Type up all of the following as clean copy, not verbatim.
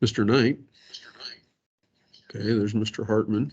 Mr. Knight. Okay, there's Mr. Hartman.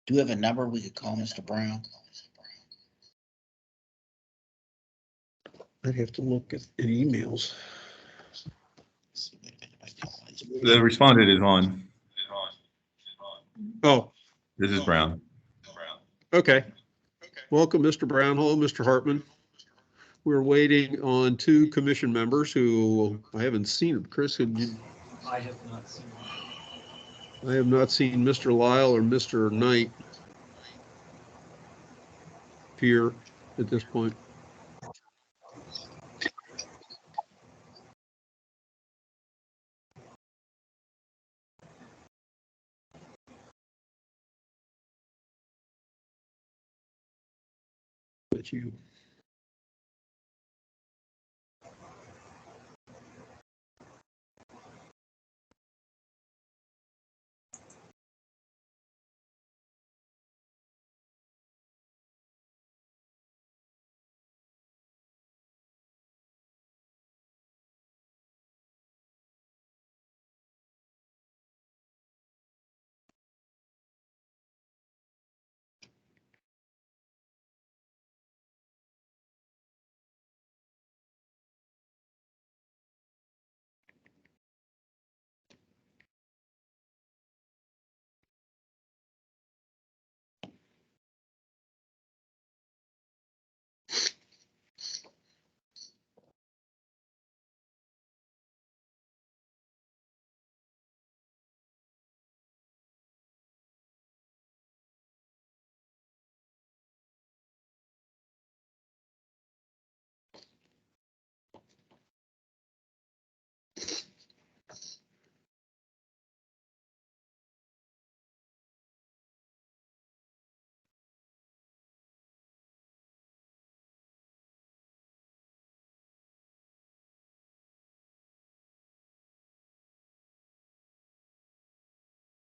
Do you have a number we could call Mr. Brown? I'd have to look at emails. The respondent is on. Oh, This is Brown. okay. Welcome, Mr. Brown. Hello, Mr. Hartman. We're waiting on two commission members who I haven't seen. Chris, had you? I have not seen. I have not seen Mr. Lyle or Mr. Knight appear at this point. But you.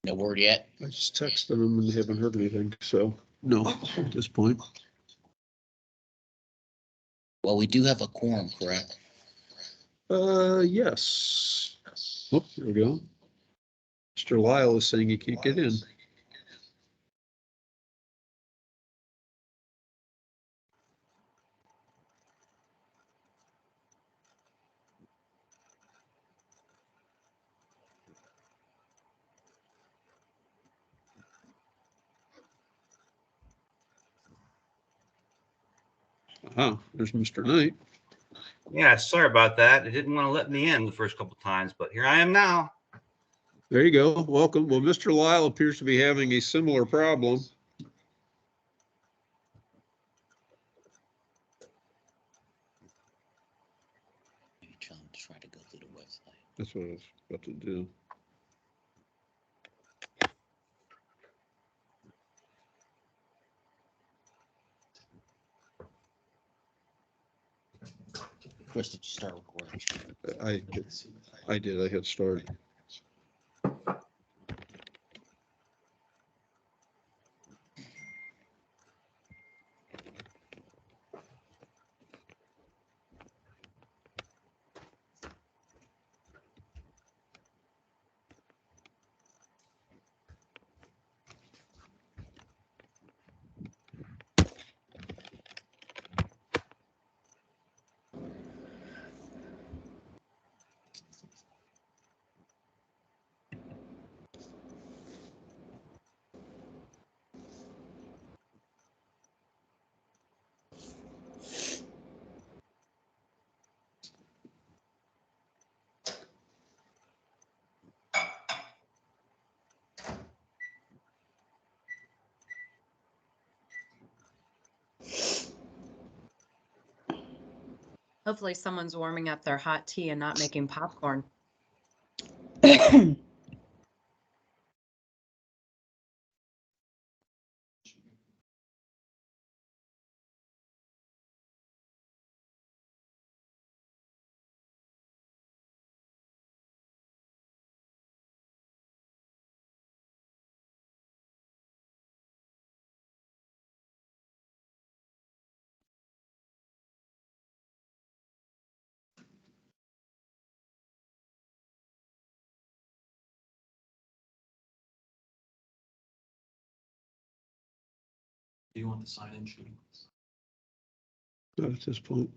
No word yet? I just texted them and they haven't heard anything, so no, at this point. Well, we do have a quorum, correct? Yes. Oh, there we go. Mr. Lyle is saying he can't get in. There's Mr. Knight. Yeah, sorry about that. It didn't want to let me in the first couple of times, but here I am now. There you go. Welcome. Well, Mr. Lyle appears to be having a similar problem. Try to go through the website. That's what I was about to do. Chris, did you start recording? I did. I hit start. Hopefully someone's warming up their hot tea and not making popcorn. Do you want the sign-in sheet? Not at this point.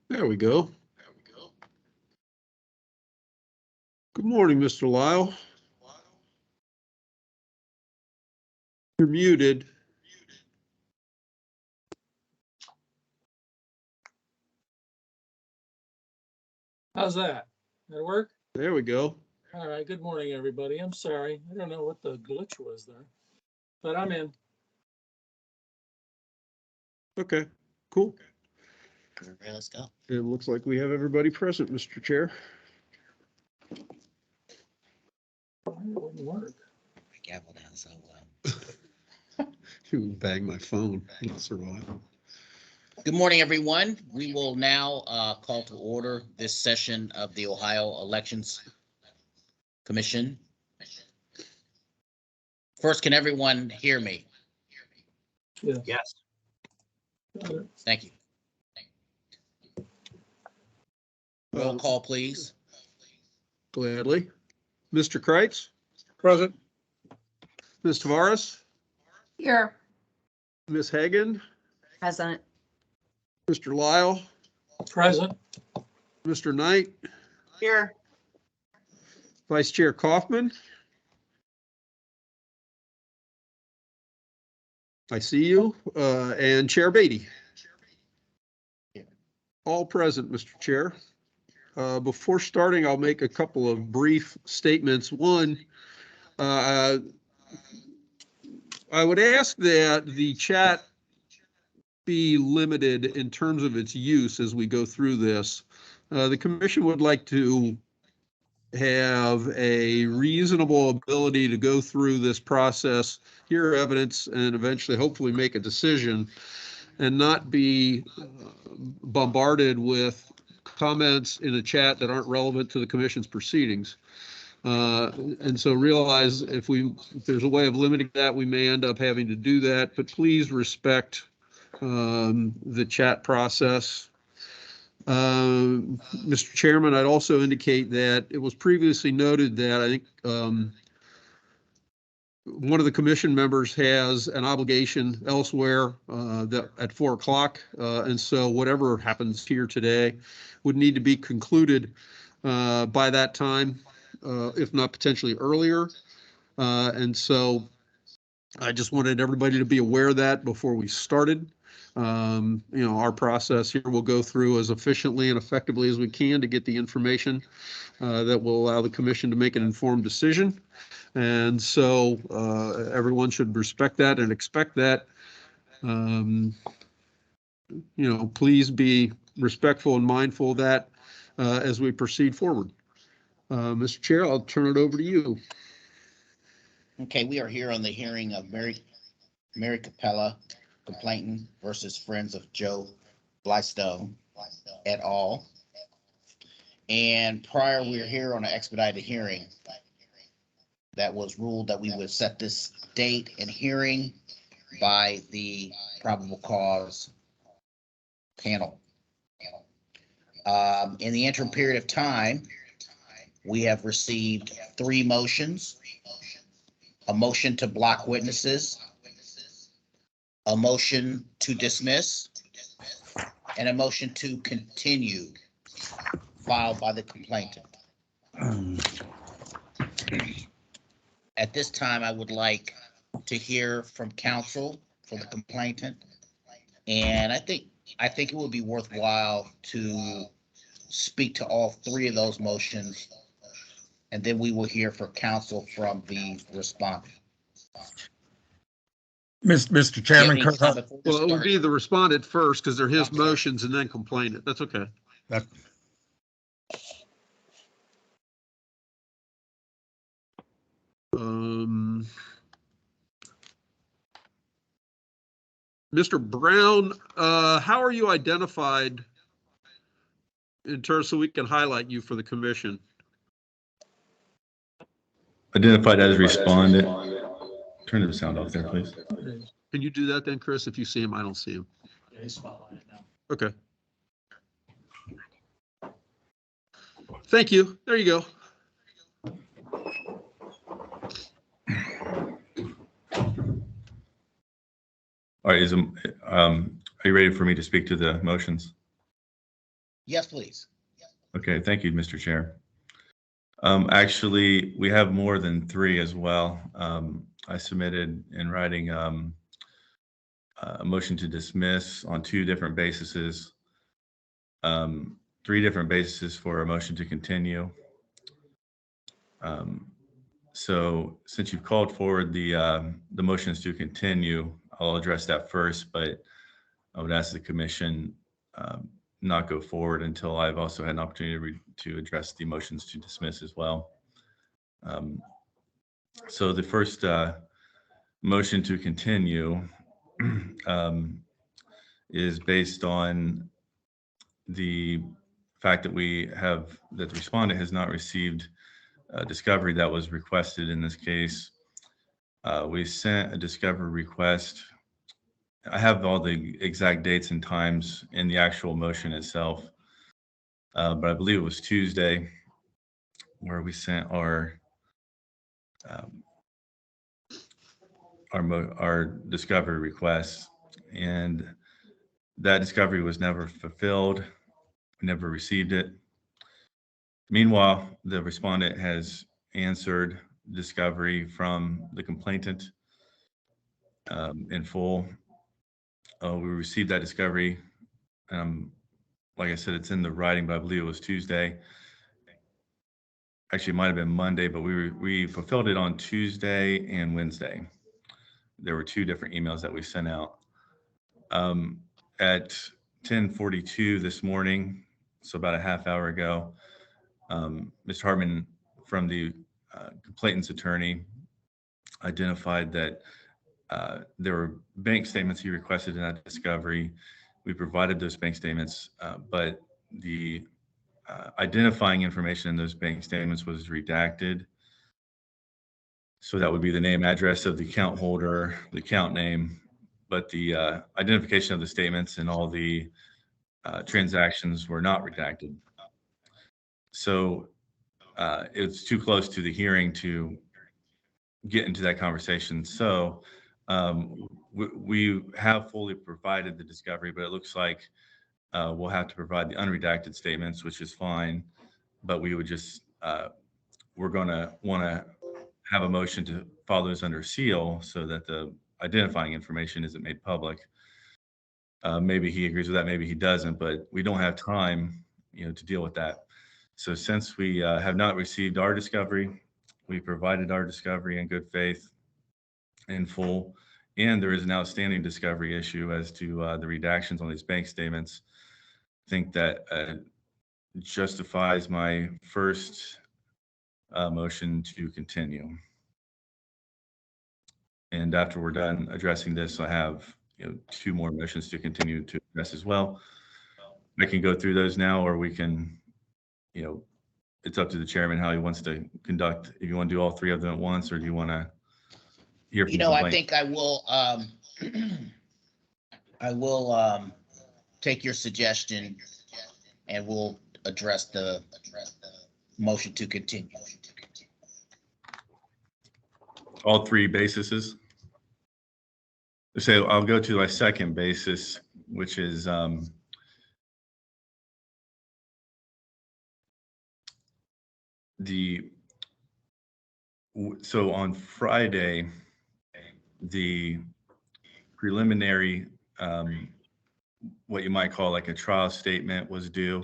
There we go. Good morning, Mr. Lyle. You're muted. How's that? That work? There we go. All right, good morning, everybody. I'm sorry. I don't know what the glitch was there, but I'm in. Okay, cool. Let's go. It looks like we have everybody present, Mr. Chair. It wouldn't work. My gavel down so well. You can bang my phone. It'll survive. Good morning, everyone. We will now call to order this session of the Ohio Elections Commission. First, can everyone hear me? Yes. Yes. Got it. Thank you. Roll call, please. Gladly. Mr. Kreitz, Present. Ms. Tavares, Here. Ms. Hagan, Present. Mr. Lyle, Present. Mr. Knight, Here. Vice Chair Kaufman. I see you, and Chair Beatty. All present, Mr. Chair. Before starting, I'll make a couple of brief statements. One, I would ask that the chat be limited in terms of its use as we go through this. The commission would like to have a reasonable ability to go through this process, hear evidence, and eventually hopefully make a decision, and not be bombarded with comments in a chat that aren't relevant to the commission's proceedings. And so realize if there's a way of limiting that, we may end up having to do that, but please respect the chat process. Mr. Chairman, I'd also indicate that it was previously noted that I think one of the commission members has an obligation elsewhere that at 4 o'clock. And so whatever happens here today would need to be concluded by that time, if not potentially earlier. And so I just wanted everybody to be aware of that before we started. Our process here will go through as efficiently and effectively as we can to get the information that will allow the commission to make an informed decision. And so everyone should respect that and expect that. Please be respectful and mindful of that as we proceed forward. Mr. Chair, I'll turn it over to you. Okay, we are here on the hearing of Mary Capella, complainant versus Friends of Joe Blystone et al. And prior, we were here on an expedited hearing that was ruled that we would set this date and hearing by the probable cause panel. In the interim period of time, we have received 3 motions: a motion to block witnesses, a motion to dismiss, and a motion to continue filed by the complainant. At this time, I would like to hear from counsel for the complainant. And I think it would be worthwhile to speak to all 3 of those motions, and then we will hear from counsel from the respondent. Mr. Chairman, Kurt, Well, it would be the respondent first because they're his motions and then complainant. That's okay. Mr. Brown, how are you identified in terms so we can highlight you for the commission? Identified as respondent. Turn the sound off there, please. Can you do that then, Chris? If you see him, I don't see him. Yeah, he's following it now. Okay. Thank you. There you go. All right, are you ready for me to speak to the motions? Yes, please. Okay, thank you, Mr. Chair. Actually, we have more than 3 as well. I submitted in writing a motion to dismiss on 2 different bases, 3 different bases for a motion to continue. So since you've called forward the motions to continue, I'll address that first, but I would ask the commission not go forward until I've also had an opportunity to address the motions to dismiss as well. So the first motion to continue is based on the fact that the respondent has not received discovery that was requested in this case. We sent a discovery request. I have all the exact dates and times in the actual motion itself, but I believe it was Tuesday where we sent our discovery request, and that discovery was never fulfilled. We never received it. Meanwhile, the respondent has answered discovery from the complainant in full. We received that discovery. Like I said, it's in the writing, but I believe it was Tuesday. Actually, it might have been Monday, but we fulfilled it on Tuesday and Wednesday. There were 2 different emails that we sent out. At 10:42 this morning, so about a half hour ago, Mr. Hartman from the complainant's attorney identified that there were bank statements he requested in that discovery. We provided those bank statements, but the identifying information in those bank statements was redacted. So that would be the name, address of the account holder, the account name, but the identification of the statements and all the transactions were not redacted. So it's too close to the hearing to get into that conversation. So we have fully provided the discovery, but it looks like we'll have to provide the unredacted statements, which is fine. But we would just, we're going to want to have a motion to file those under seal so that the identifying information isn't made public. Maybe he agrees with that, maybe he doesn't, but we don't have time, to deal with that. So since we have not received our discovery, We provided our discovery in good faith, in full, and there is an outstanding discovery issue as to the redactions on these bank statements. I think that justifies my first motion to continue. And after we're done addressing this, I have 2 more motions to continue to address as well. I can go through those now, or we can, it's up to the chairman how he wants to conduct. If you want to do all 3 of them at once, or do you want to hear from the I complaint? think I will, I will take your suggestion and we'll address the motion to continue. All 3 bases. So I'll go to my second basis, which is so on Friday, the preliminary, what you might call like a trial statement, was due.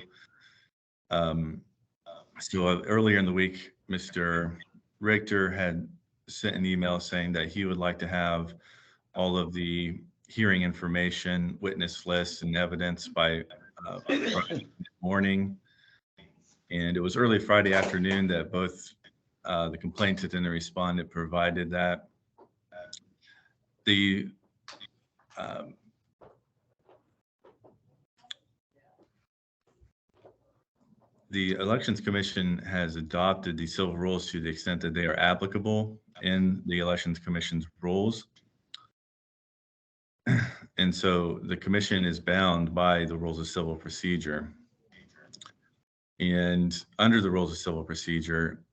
So earlier in the week, Mr. Richter had sent an email saying that he would like to have all of the hearing information, witness lists, and evidence by Friday morning. And it was early Friday afternoon that both the complainant and the respondent provided that. The Elections Commission has adopted the civil rules to the extent that they are applicable in the Elections Commission's rules. And so the commission is bound by the rules of civil procedure. And under the rules of civil procedure,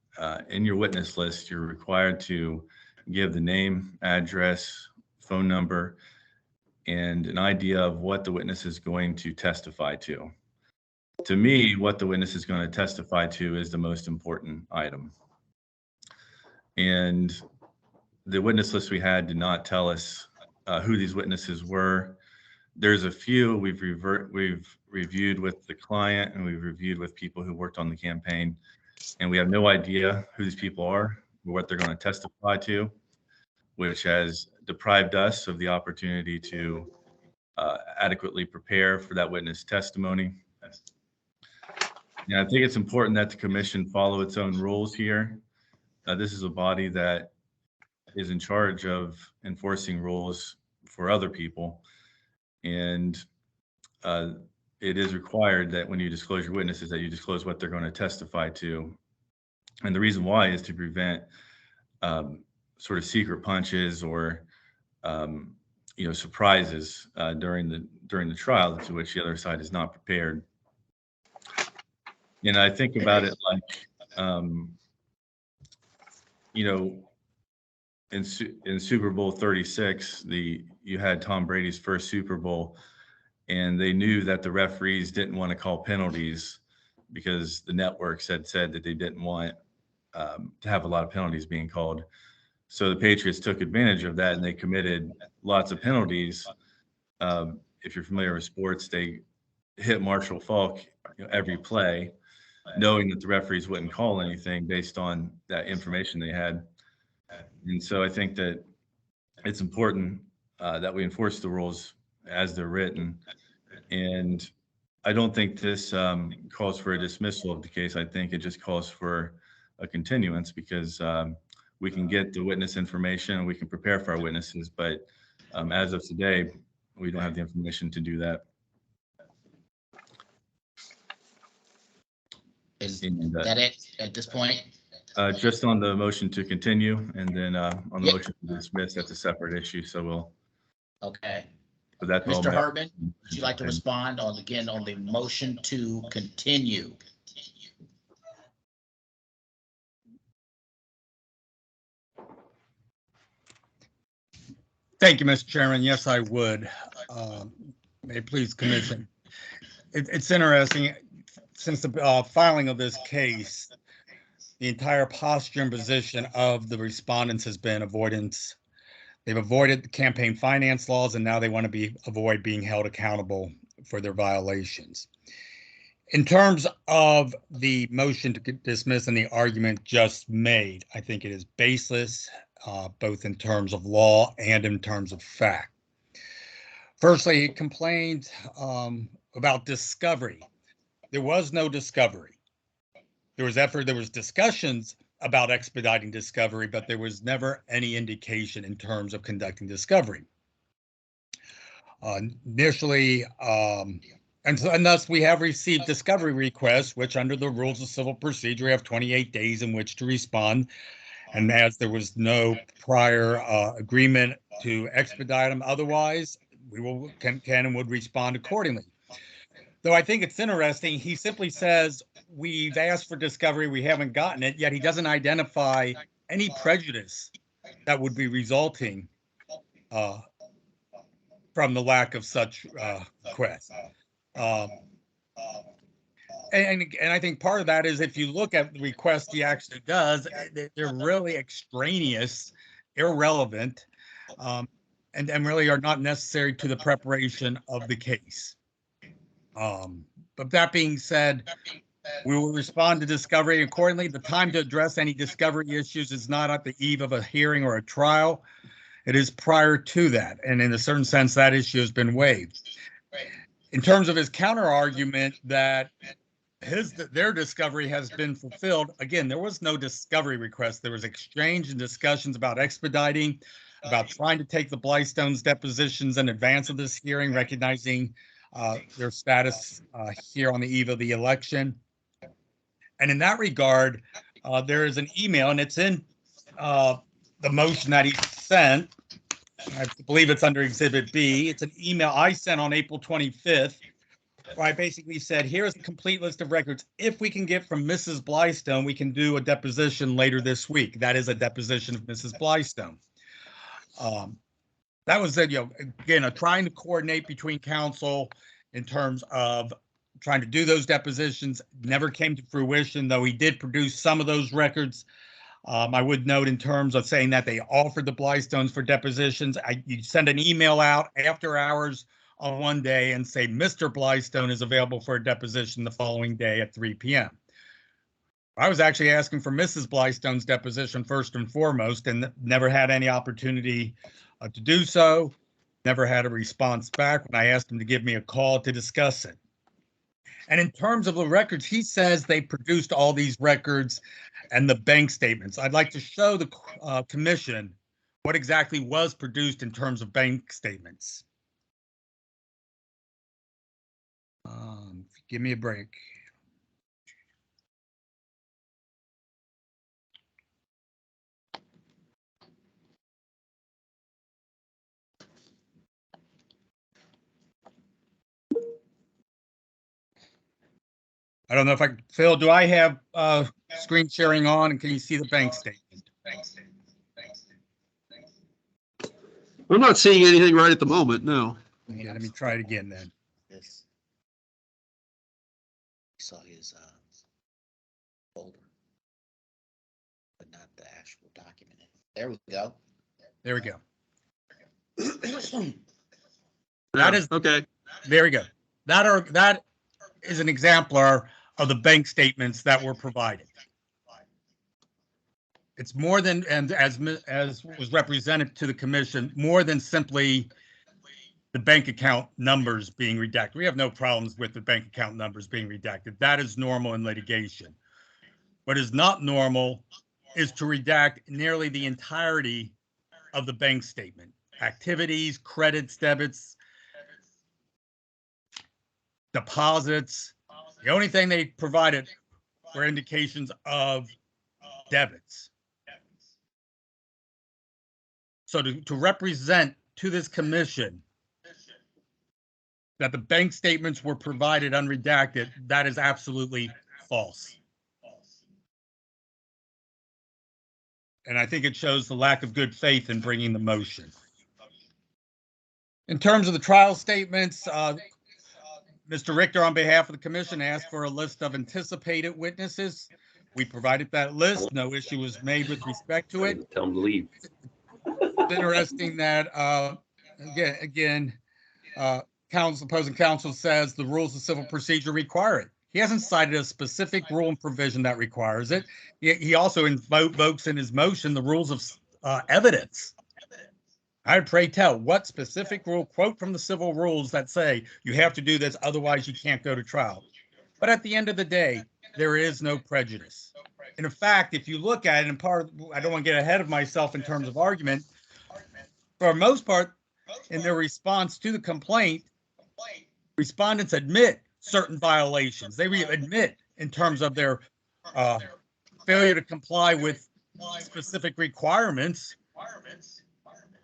in your witness list, you're required to give the name, address, phone number, and an idea of what the witness is going to testify to. To me, what the witness is going to testify to is the most important item. And the witness list we had did not tell us who these witnesses were. There's a few we've reviewed with the client, and we've reviewed with people who worked on the campaign, and we have no idea who these people are or what they're going to testify to, which has deprived us of the opportunity to adequately prepare for that witness testimony. And I think it's important that the commission follow its own rules here. This is a body that is in charge of enforcing rules for other people. And it is required that when you disclose your witnesses, that you disclose what they're going to testify to. And the reason why is to prevent sort of secret punches or surprises during the trial, to which the other side is not prepared. And I think about it like, in Super Bowl 36, you had Tom Brady's first Super Bowl, and they knew that the referees didn't want to call penalties because the networks had said that they didn't want to have a lot of penalties being called. So the Patriots took advantage of that, and they committed lots of penalties. If you're familiar with sports, they hit Marshall Faulk every play, knowing that the referees wouldn't call anything based on that information they had. And so I think that it's important that we enforce the rules as they're written. And I don't think this calls for a dismissal of the case. I think it just calls for a continuance, because we can get the witness information and we can prepare for our witnesses. But as of today, we don't have the information to do that. Is that it at this point? Just on the motion to continue, and then on the Yep. motion to dismiss, that's a separate issue. So we'll. Okay. But that's all. Mr. Hartman, would you like to respond on the motion to continue? Thank you, Mr. Chairman. Yes, I would. May it please Commission. It's interesting, since the filing of this case, the entire posture and position of the respondents has been avoidance. They've avoided the campaign finance laws, and now they want to avoid being held accountable for their violations. In terms of the motion to dismiss and the argument just made, I think it is baseless, both in terms of law and in terms of fact. Firstly, he complained about discovery. There was no discovery. There was discussions about expediting discovery, but there was never any indication in terms of conducting discovery. Initially, and thus we have received discovery requests, which under the rules of civil procedure, we have 28 days in which to respond. And as there was no prior agreement to expedite them otherwise, we can and would respond accordingly. Though I think it's interesting, he simply says, we've asked for discovery, we haven't gotten it, yet he doesn't identify any prejudice that would be resulting from the lack of such requests. And I think part of that is if you look at the requests he actually does, they're really extraneous, irrelevant, and really are not necessary to the preparation of the case. But that being said, we will respond to discovery accordingly. The time to address any discovery issues is not at the eve of a hearing or a trial. It is prior to that. And in a certain sense, that issue has been waived. In terms of his counter argument that their discovery has been fulfilled, again, there was no discovery request. There was exchange and discussions about expediting, about trying to take the Blystones depositions in advance of this hearing, recognizing their status here on the eve of the election. And in that regard, there is an email, and it's in the motion that he sent. I believe it's under Exhibit B. It's an email I sent on April 25th, where I basically said, here's a complete list of records. If we can get from Mrs. Blystone, we can do a deposition later this week. That is a deposition of Mrs. Blystone. That was, again, trying to coordinate between counsel in terms of trying to do those depositions. Never came to fruition, though he did produce some of those records. I would note in terms of saying that they offered the Blystones for depositions. You send an email out after hours on one day and say, Mr. Blystone is available for a deposition the following day at 3 p.m. I was actually asking for Mrs. Blystone's deposition first and foremost, and never had any opportunity to do so. Never had a response back when I asked him to give me a call to discuss it. And in terms of the records, he says they produced all these records and the bank statements. I'd like to show the commission what exactly was produced in terms of bank statements. Give me a break. I don't know if Phil, do I have screen sharing on, and can you see the bank statement? I'm not seeing anything right at the moment, no. Yeah, let me try it again then. This. Saw his folder, but not the actual document. There we go. There we go. Yeah, That is okay. There we go. That is an exemplar of the bank statements that were provided. It's more than, and as was represented to the commission, more than simply the bank account numbers being redacted. We have no problems with the bank account numbers being redacted. That is normal in litigation. What is not normal is to redact nearly the entirety of the bank statement. Activities, credits, debits, deposits. The only thing they provided were indications of debits. So to represent to this commission that the bank statements were provided unredacted, that is absolutely false. And I think it shows the lack of good faith in bringing the motion. In terms of the trial statements, Mr. Richter, on behalf of the commission, asked for a list of anticipated witnesses. We provided that list. No issue was made with respect to it. Tell them to leave. It's interesting that, opposing counsel says the rules of civil procedure require it. He hasn't cited a specific rule and provision that requires it. He also invokes in his motion the rules of evidence. I'd pray tell what specific rule, quote from the civil rules that say you have to do this, otherwise you can't go to trial. But at the end of the day, there is no prejudice. And in fact, if you look at it, and I don't want to get ahead of myself in terms of argument, for the most part, in their response to the complaint, respondents admit certain violations. They admit in terms of their failure to comply with specific requirements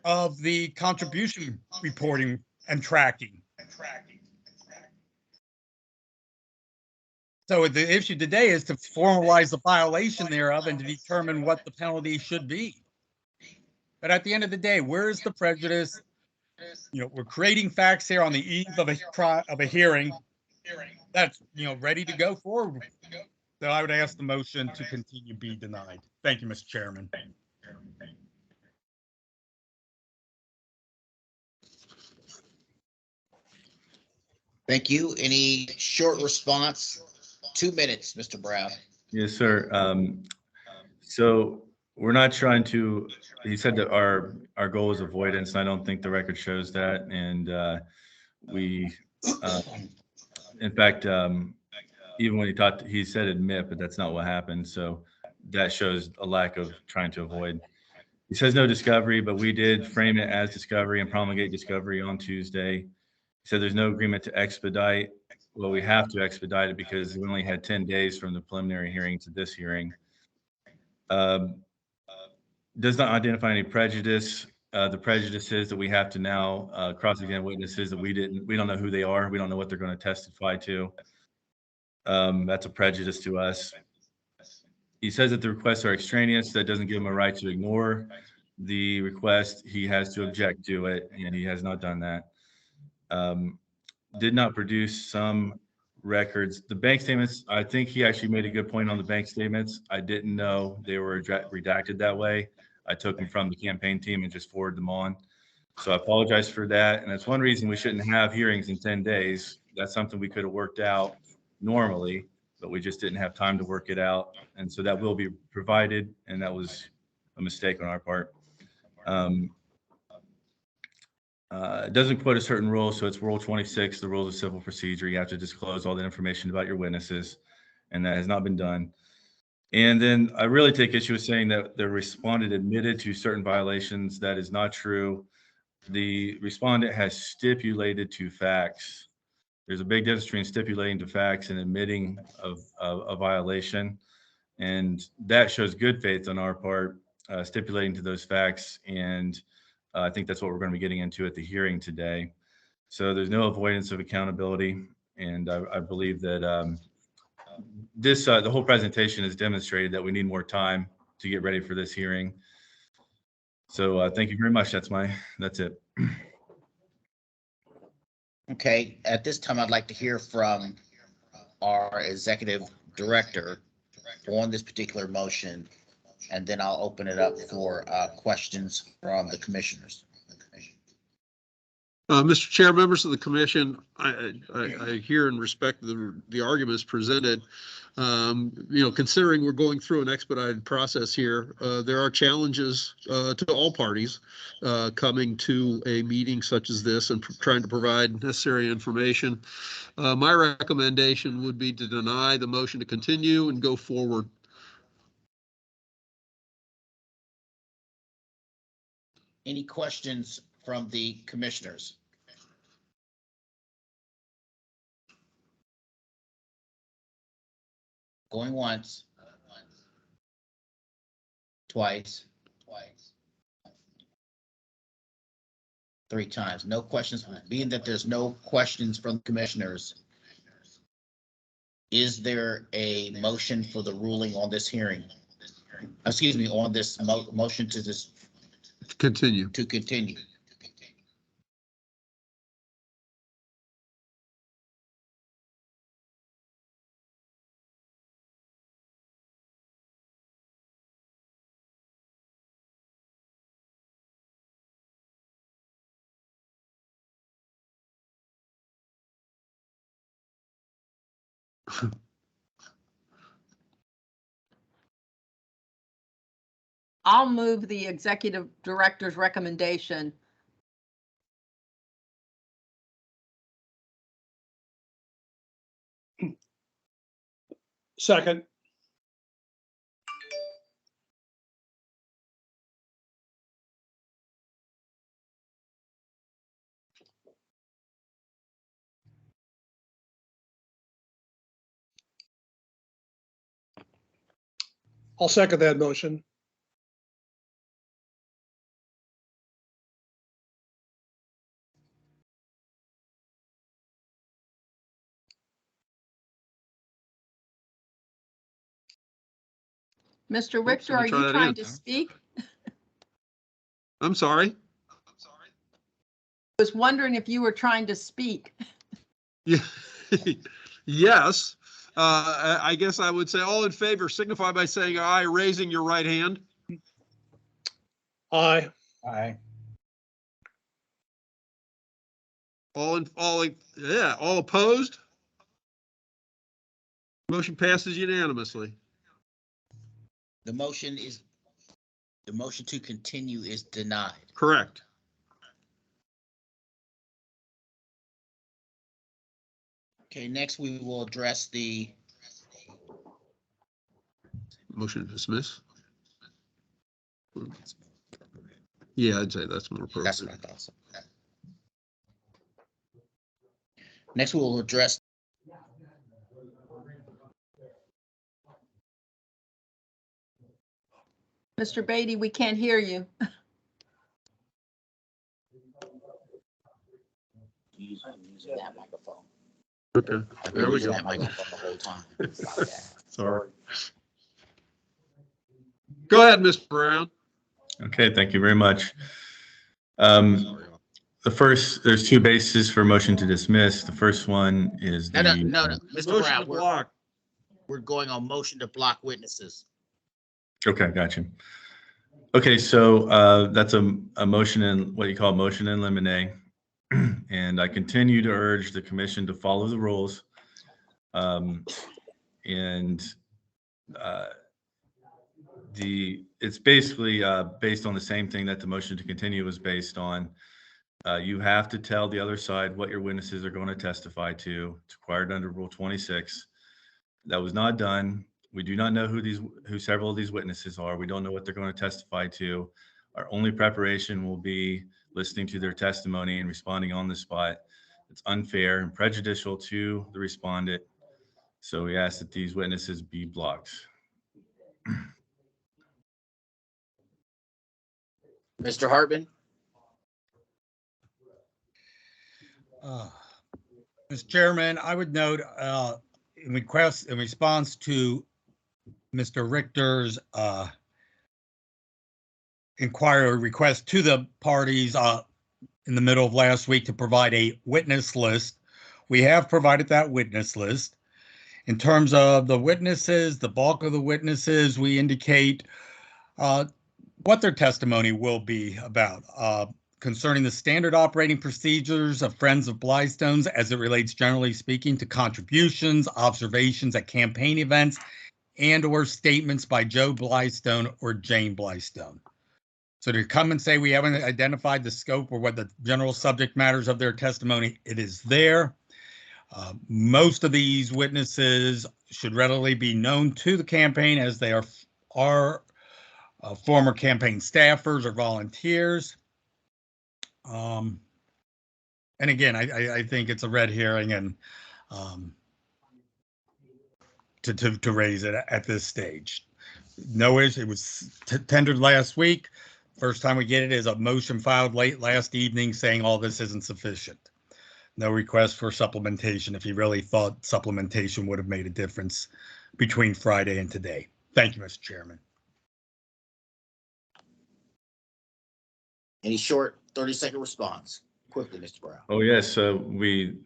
of the contribution reporting and tracking. So the issue today is to formalize the violation thereof and to determine what the penalty should be. But at the end of the day, where's the prejudice? We're creating facts here on the eve of a hearing that's, ready to go forward. So I would ask the motion to continue be denied. Thank you, Mr. Chairman. Thank you. Any short response? 2 minutes, Mr. Brown. Yes, sir. So we're not trying to, he said that our goal is avoidance, and I don't think the record shows that. And in fact, even when he said admit, but that's not what happened. So that shows a lack of trying to avoid. He says no discovery, but we did frame it as discovery and promulgate discovery on Tuesday. He said there's no agreement to expedite. Well, we have to expedite it because we only had 10 days from the preliminary hearing to this hearing. Does not identify any prejudice. The prejudice is that we have to now cross-examine witnesses that we don't know who they are. We don't know what they're going to testify to. That's a prejudice to us. He says that the requests are extraneous. That doesn't give him a right to ignore the request. He has to object to it, and he has not done that. Did not produce some records. The bank statements, I think he actually made a good point on the bank statements. I didn't know they were redacted that way. I took them from the campaign team and just forwarded them on. So I apologize for that. And that's one reason we shouldn't have hearings in 10 days. That's something we could have worked out normally, but we just didn't have time to work it out. And so that will be provided, and that was a mistake on our part. It doesn't quote a certain rule, so it's Rule 26, the Rules of Civil Procedure. You have to disclose all the information about your witnesses, and that has not been done. And then I really take issue with saying that the respondent admitted to certain violations. That is not true. The respondent has stipulated to facts. There's a big difference between stipulating to facts and admitting of a violation. And that shows good faith on our part, stipulating to those facts. And I think that's what we're going to be getting into at the hearing today. So there's no avoidance of accountability. And I believe that the whole presentation has demonstrated that we need more time to get ready for this hearing. So thank you very much. That's it. Okay, at this time, I'd like to hear from our executive director on this particular motion, and then I'll open it up for questions from the commissioners. Mr. Chair, members of the commission, I hear and respect the arguments presented. Considering we're going through an expedited process here, there are challenges to all parties coming to a meeting such as this and trying to provide necessary information. My recommendation would be to deny the motion to continue and go forward. Any questions from the commissioners? Going once. Twice. 3 times. No questions. Being that there's no questions from commissioners, is there a motion for the ruling on this hearing? Excuse me, on this motion to Continue. continue. I'll move the executive director's recommendation. Second. I'll second that motion. Mr. Oops, Richter, let are me try you that trying again. to speak? I'm sorry. I was wondering if you were trying to speak. Yeah. Yes. I guess I would say all in favor signify by saying aye, raising your right hand. Aye. Aye. All opposed? Motion passes unanimously. The motion to continue is denied. Correct. Okay, next we will address the, Motion to dismiss. Yeah, I'd say that's more that's what I appropriate. thought. So. Next we will address Mr. Beatty, we can't hear you. using that microphone. Okay, I've there been we using go. that microphone the whole time. About that. Sorry. Go ahead, Mr. Brown. Okay, thank you very much. There's two bases for motion to dismiss. The first one is No, the Mr. Motion Brown, to block. we're going on motion to block witnesses. Okay, gotcha. Okay, so that's a motion in what you call motion in limine. And I continue to urge the commission to follow the rules. It's basically based on the same thing that the motion to continue was based on. You have to tell the other side what your witnesses are going to testify to. It's required under Rule 26. That was not done. We do not know who several of these witnesses are. We don't know what they're going to testify to. Our only preparation will be listening to their testimony and responding on the spot. It's unfair and prejudicial to the respondent. So we ask that these witnesses be blocked. Mr. Hartman? Mr. Chairman, I would note in response to Mr. Richter's inquiry request to the parties in the middle of last week to provide a witness list. We have provided that witness list. In terms of the witnesses, the bulk of the witnesses, we indicate what their testimony will be about concerning the standard operating procedures of Friends of Blystones as it relates, generally speaking, to contributions, observations at campaign events, and or statements by Joe Blystone or Jane Blystone. So to come and say we haven't identified the scope or what the general subject matters of their testimony, it is there. Most of these witnesses should readily be known to the campaign as they are former campaign staffers or volunteers. And again, I think it's a red herring and to raise it at this stage. No issue. It was tendered last week. First time we get it is a motion filed late last evening saying all this isn't sufficient. No request for supplementation if he really thought supplementation would have made a difference between Friday and today. Thank you, Mr. Chairman. Any short 30-second response? Quickly, Mr. Brown. Oh, yes. So we,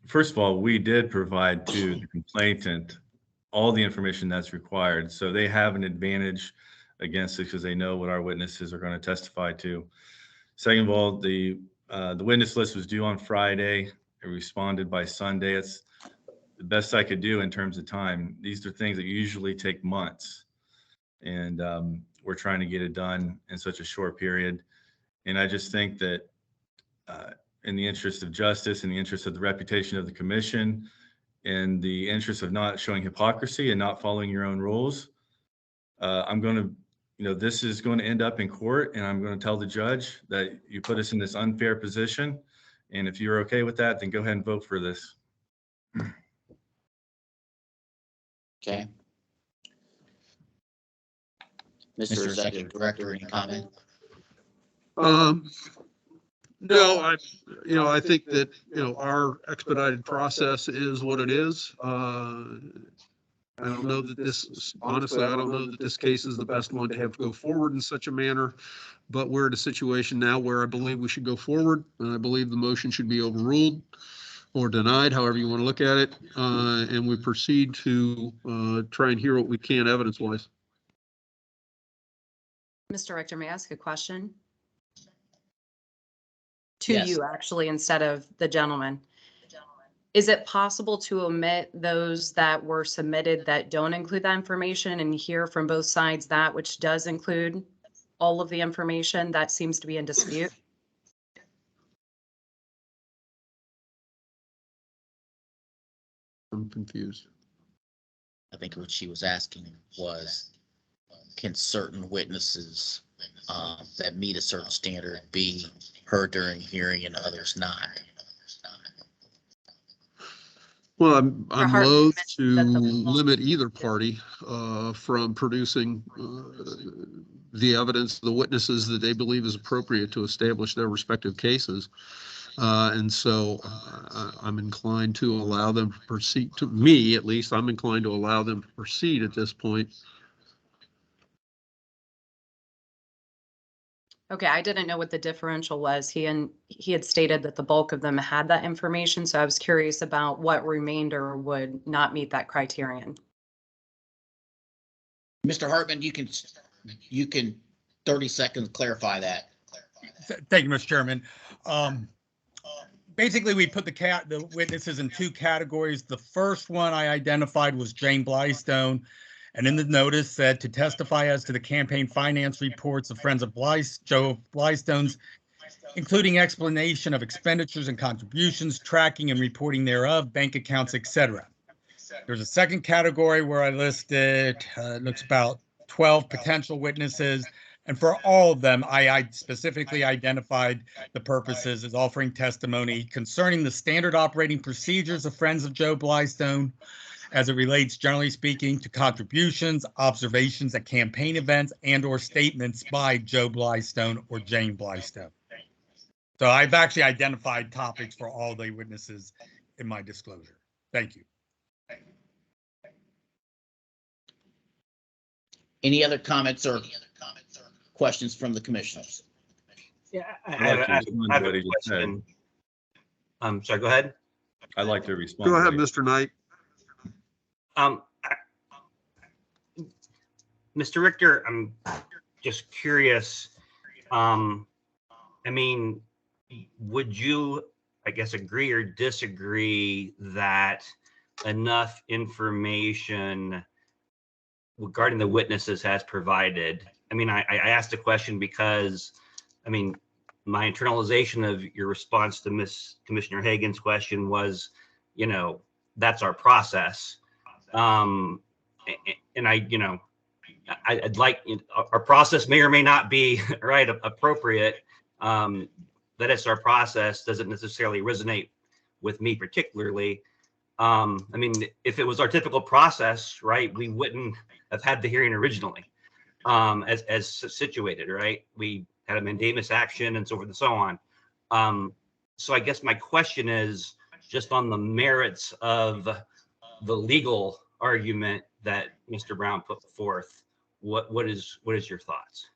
first of all, we did provide to the complainant all the information that's required. So they have an advantage against it because they know what our witnesses are going to testify to. Second of all, the witness list was due on Friday. It responded by Sunday. It's the best I could do in terms of time. These are things that usually take months. And we're trying to get it done in such a short period. And I just think that in the interest of justice, in the interest of the reputation of the commission, in the interest of not showing hypocrisy and not following your own rules, I'm going to, this is going to end up in court, and I'm going to tell the judge that you put us in this unfair position. And if you're okay with that, then go ahead and vote for this. Okay. Mr. Executive Director, any comment? No, I think that, our expedited process is what it is. I don't know that honestly, I don't know that this case is the best one to have go forward in such a manner, but we're at a situation now where I believe we should go forward, and I believe the motion should be overruled or denied, however you want to look at it, and we proceed to try and hear what we can evidence-wise. Mr. Rector, may I ask a question? To Yes. you, actually, instead of the gentleman. Is it possible to omit those that were submitted that don't include that information and hear from both sides that which does include all of the information that seems to be in dispute? I'm confused. I think what she was asking was, can certain witnesses that meet a certain standard be heard during hearing and others not? Well, I'm Hartman loath mentioned to that the- limit either party from producing the evidence, the witnesses that they believe is appropriate to establish their respective cases. And so I'm inclined to allow them to proceed, to me at least, I'm inclined to allow them to proceed at this point. Okay, I didn't know what the differential was. He had stated that the bulk of them had that information, so I was curious about what remainder would not meet that criterion. Mr. Hartman, you can 30 seconds clarify that. Thank you, Mr. Chairman. Basically, we put the witnesses in two categories. The first one I identified was Jane Blystone, and in the notice said to testify as to the campaign finance reports of Friends of Joe Blystone's, including explanation of expenditures and contributions, tracking and reporting thereof, bank accounts, etc. There's a second category where I listed, looks about 12 potential witnesses. And for all of them, I specifically identified the purposes as offering testimony concerning the standard operating procedures of Friends of Joe Blystone, as it relates, generally speaking, to contributions, observations at campaign events, and or statements by Joe Blystone or Jane Blystone. So I've actually identified topics for all the witnesses in my disclosure. Thank you. Any other comments or questions from the commissioners? Yeah, I I'd like to have respond I to have what a he just said. question. Sorry, go ahead. I'd like to respond. Go to ahead, what he- Mr. Knight. Mr. Richter, I'm just curious. I mean, would you, I guess, agree or disagree that enough information regarding the witnesses has provided? I mean, I asked the question because, I mean, my internalization of your response to Miss Commissioner Hagan's question was, that's our process. And I'd like, our process may or may not be right, appropriate. That it's our process doesn't necessarily resonate with me particularly. I mean, if it was our typical process, right, we wouldn't have had the hearing originally as situated, right? We had a mandamus action and so forth and so on. So I guess my question is just on the merits of the legal argument that Mr. Brown put forth. What is your thoughts?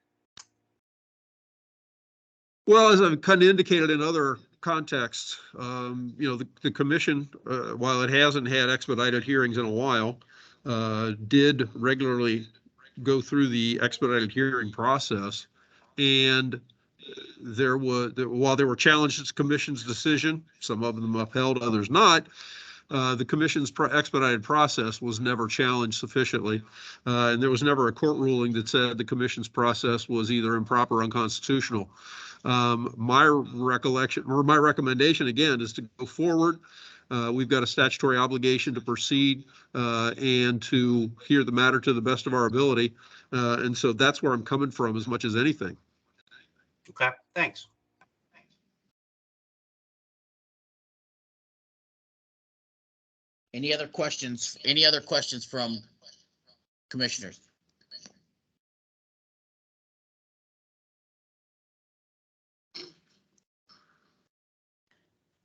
Well, as I've kind of indicated in other contexts, the commission, while it hasn't had expedited hearings in a while, did regularly go through the expedited hearing process. And while there were challenges to the commission's decision, some of them upheld, others not, the commission's expedited process was never challenged sufficiently. And there was never a court ruling that said the commission's process was either improper or unconstitutional. My recollection, or my recommendation again, is to go forward. We've got a statutory obligation to proceed and to hear the matter to the best of our ability. And so that's where I'm coming from as much as anything. Okay, thanks. Any other questions? Any other questions from commissioners?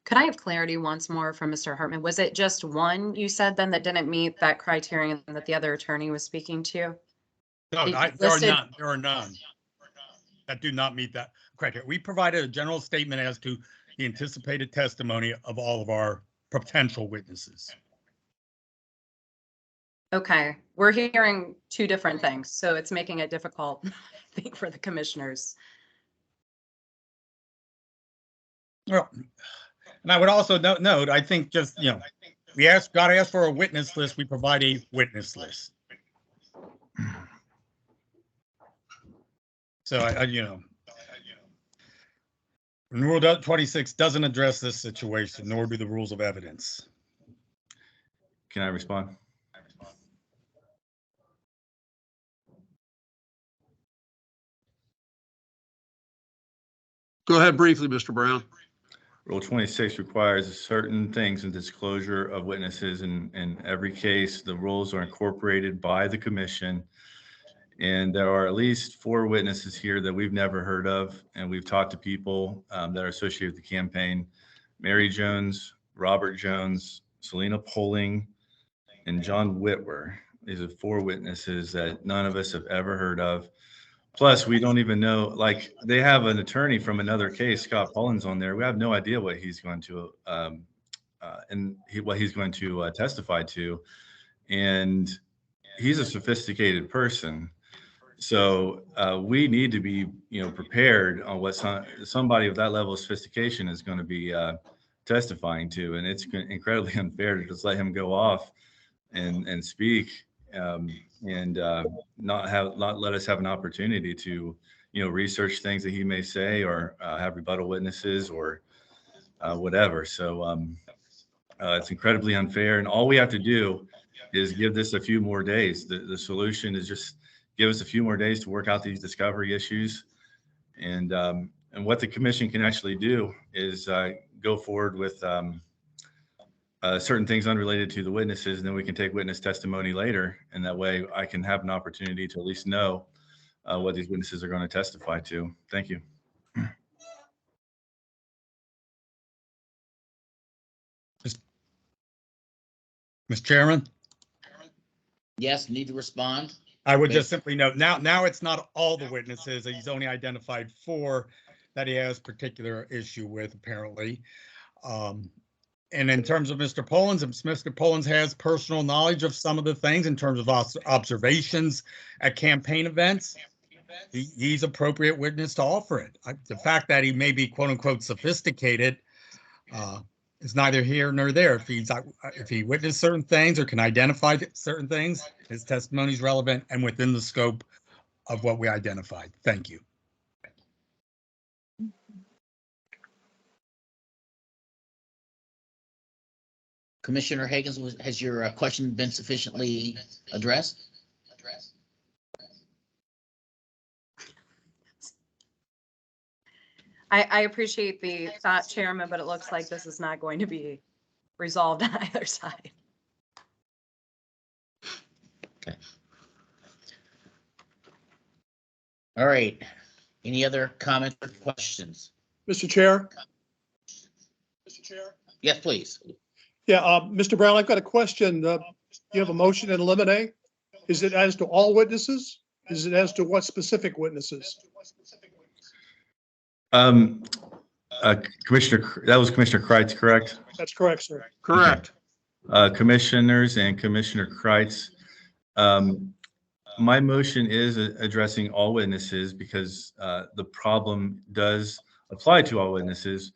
Could I have clarity once more from Mr. Hartman? Was it just one you said then that didn't meet that criterion that the other attorney was speaking to? No, You there are listed- none. There are none that do not meet that criteria. We provided a general statement as to the anticipated testimony of all of our potential witnesses. Okay, we're hearing two different things, so it's making it difficult, I think, for the commissioners. Well, and I would also note, I think just, we got to ask for a witness list. We provide a witness list. So Rule 26 doesn't address this situation, nor do the rules of evidence. Can I respond? Go ahead briefly, Mr. Brown. Rule 26 requires certain things in disclosure of witnesses. In every case, the rules are incorporated by the commission. And there are at least 4 witnesses here that we've never heard of. And we've talked to people that are associated with the campaign. Mary Jones, Robert Jones, Selena Poling, and John Whitwer. These are 4 witnesses that none of us have ever heard of. Plus, we don't even know, like, they have an attorney from another case, Scott Pullins, on there. We have no idea what he's going to, what he's going to testify to. And he's a sophisticated person. So we need to be, prepared on what somebody of that level of sophistication is going to be testifying to. And it's incredibly unfair to just let him go off and speak. And not let us have an opportunity to, research things that he may say or have rebuttal witnesses or whatever. So it's incredibly unfair. And all we have to do is give this a few more days. The solution is just give us a few more days to work out these discovery issues. And what the commission can actually do is go forward with certain things unrelated to the witnesses, and then we can take witness testimony later. And that way I can have an opportunity to at least know what these witnesses are going to testify to. Thank you. Mr. Chairman, Yes, need to respond? I would just simply note, now it's not all the witnesses. He's only identified 4 that he has particular issue with, apparently. And in terms of Mr. Pullins, if Mr. Pullins has personal knowledge of some of the things in terms of observations at campaign events, he's appropriate witness to offer it. The fact that he may be quote unquote sophisticated is neither here nor there. If he witnessed certain things or can identify certain things, his testimony is relevant and within the scope of what we identified. Thank you. Commissioner Higgins, has your question been sufficiently addressed? I appreciate the thought, Chairman, but it looks like this is not going to be resolved on either side. Okay. All right. Any other comments or questions? Mr. Chair? Yes, please. Yeah, Mr. Brown, I've got a question. You have a motion in limine. Is it as to all witnesses? Is it as to what specific witnesses? Commissioner, that was Commissioner Kreitz, correct? That's correct, sir. Correct. Commissioners and Commissioner Kreitz. My motion is addressing all witnesses because the problem does apply to all witnesses.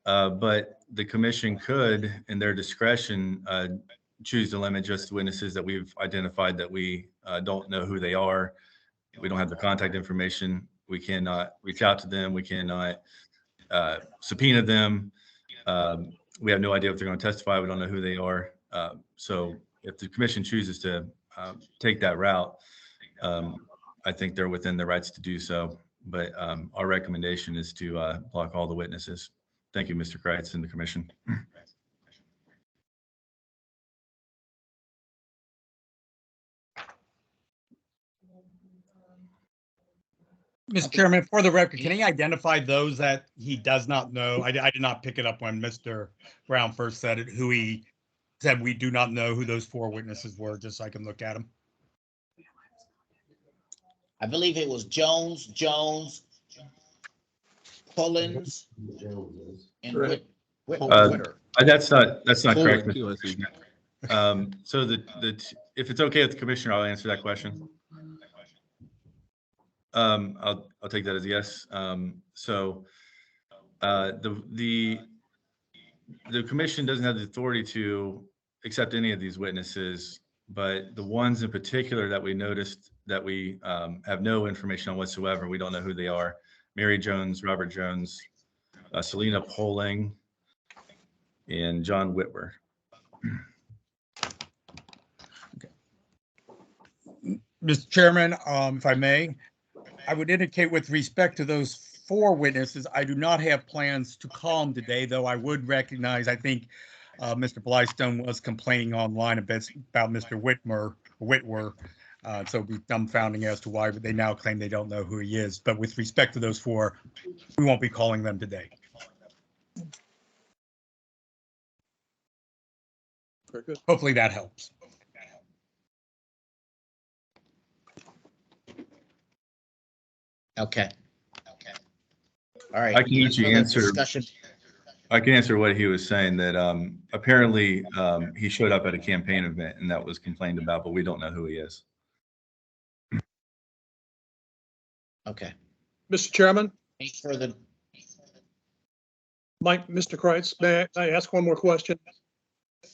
But the commission could, in their discretion, choose to limit just witnesses that we've identified that we don't know who they are. We don't have their contact information. We cannot reach out to them. We cannot subpoena them. We have no idea if they're going to testify. We don't know who they are. So if the commission chooses to take that route, I think they're within their rights to do so. But our recommendation is to block all the witnesses. Thank you, Mr. Kreitz and the commission. Mr. Chairman, for the record, can he identify those that he does not know? I did not pick it up when Mr. Brown first said it, who he said we do not know who those 4 witnesses were, just so I can look at them. I believe it was Jones, Pullins, and Correct. Witter. That's not correct. Poland, too, I think. So if it's okay with the commissioner, I'll answer that question. I'll take that as a yes. So the commission doesn't have the authority to accept any of these witnesses, but the ones in particular that we noticed that we have no information on whatsoever, we don't know who they are: Mary Jones, Robert Jones, Selena Poling, and John Whitwer. Mr. Chairman, if I may, I would indicate with respect to those 4 witnesses, I do not have plans to call them today, though I would recognize, I think Mr. Blystone was complaining online a bit about Mr. Whitwer. So it'd be dumbfounding as to why they now claim they don't know who he is. But with respect to those 4, we won't be calling them today. Very good. Hopefully that helps. Okay. All right. I can actually Further answer. discussion? I can answer what he was saying, that apparently he showed up at a campaign event and that was complained about, but we don't know who he is. Okay. Mr. Chairman, Any further? Mr. Kreitz, may I ask one more question?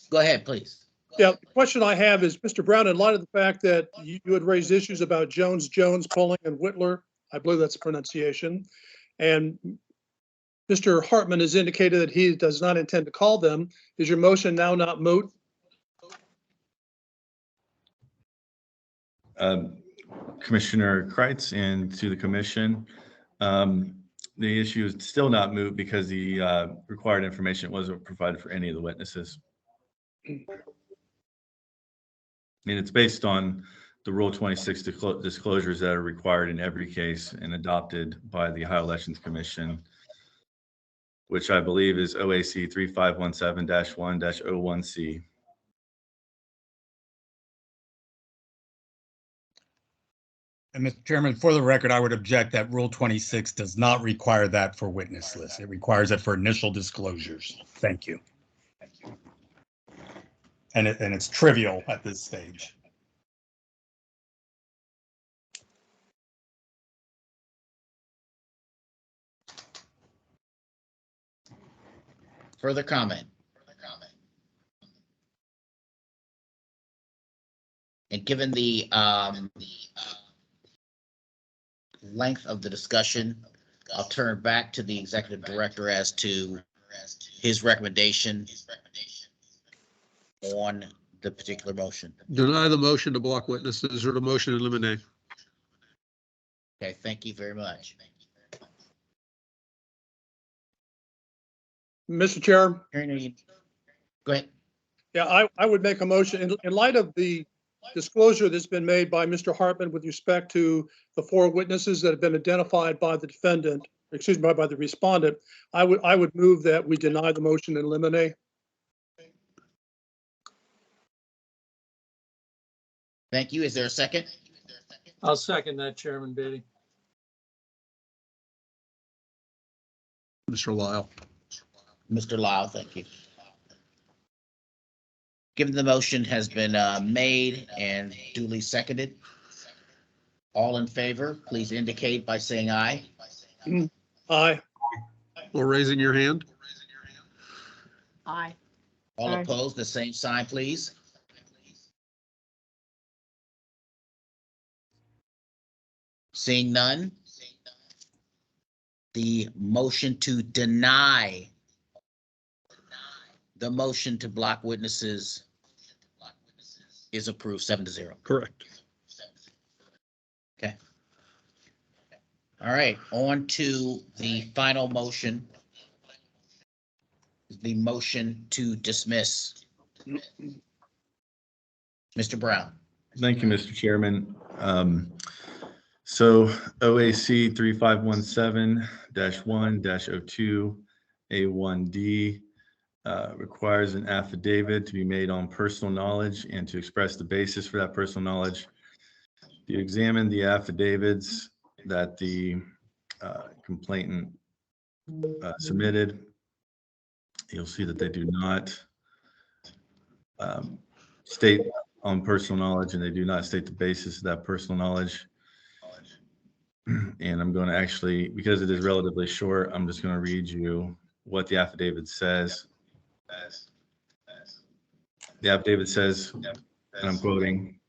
Go ahead, please. Yeah, the question I have is, Mr. Brown, in light of the fact that you had raised issues about Jones, Pullin, and Whitler, I believe that's the pronunciation, and Mr. Hartman has indicated that he does not intend to call them, is your motion now not moot? Commissioner Kreitz and to the commission, the issue is still not moot because the required information wasn't provided for any of the witnesses. And it's based on the Rule 26 disclosures that are required in every case and adopted by the Ohio Elections Commission, which I believe is OAC 3517-1-01C. And Mr. Chairman, for the record, I would object that Rule 26 does not require that for witness lists. It requires it for initial disclosures. Thank you. And it's trivial at this stage. Further comment? And given the length of the discussion, I'll turn back to the executive director as to his recommendation on the particular motion. Deny the motion to block witnesses or the motion to eliminate. Okay, thank you very much. Mr. Chair, Go ahead. yeah, I would make a motion in light of the disclosure that's been made by Mr. Hartman with respect to the 4 witnesses that have been identified by the defendant, excuse me, by the respondent. I would move that we deny the motion and eliminate. Thank you. Is there a second? I'll second that, Chairman Beatty. Mr. Lyle. Mr. Lau, thank you. Given the motion has been made and duly seconded, all in favor, please indicate by saying aye. Aye. Or raising your hand? Aye. All Aye. opposed, the same sign, please. Seeing none, the motion to deny the motion to block witnesses is approved 7-0. Correct. Okay. All right, on to the final motion. The motion to dismiss. Mr. Brown. Thank you, Mr. Chairman. So OAC 3517-1-02A1D requires an affidavit to be made on personal knowledge and to express the basis for that personal knowledge. If you examine the affidavits that the complainant submitted, you'll see that they do not state on personal knowledge, and they do not state the basis of that personal knowledge. And I'm going to actually, because it is relatively short, I'm just going to read you what the affidavit says. The affidavit says, and I'm quoting,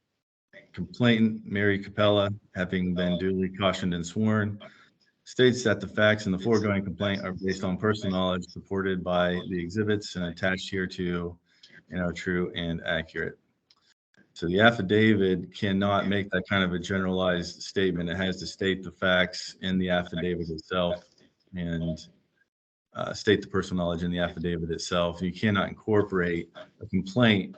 complainant Mary Capella, having been duly cautioned and sworn, states that the facts in the foregoing complaint are based on personal knowledge supported by the exhibits and attached hereto and are true and accurate. So the affidavit cannot make that kind of a generalized statement. It has to state the facts in the affidavit itself and state the personal knowledge in the affidavit itself. You cannot incorporate a complaint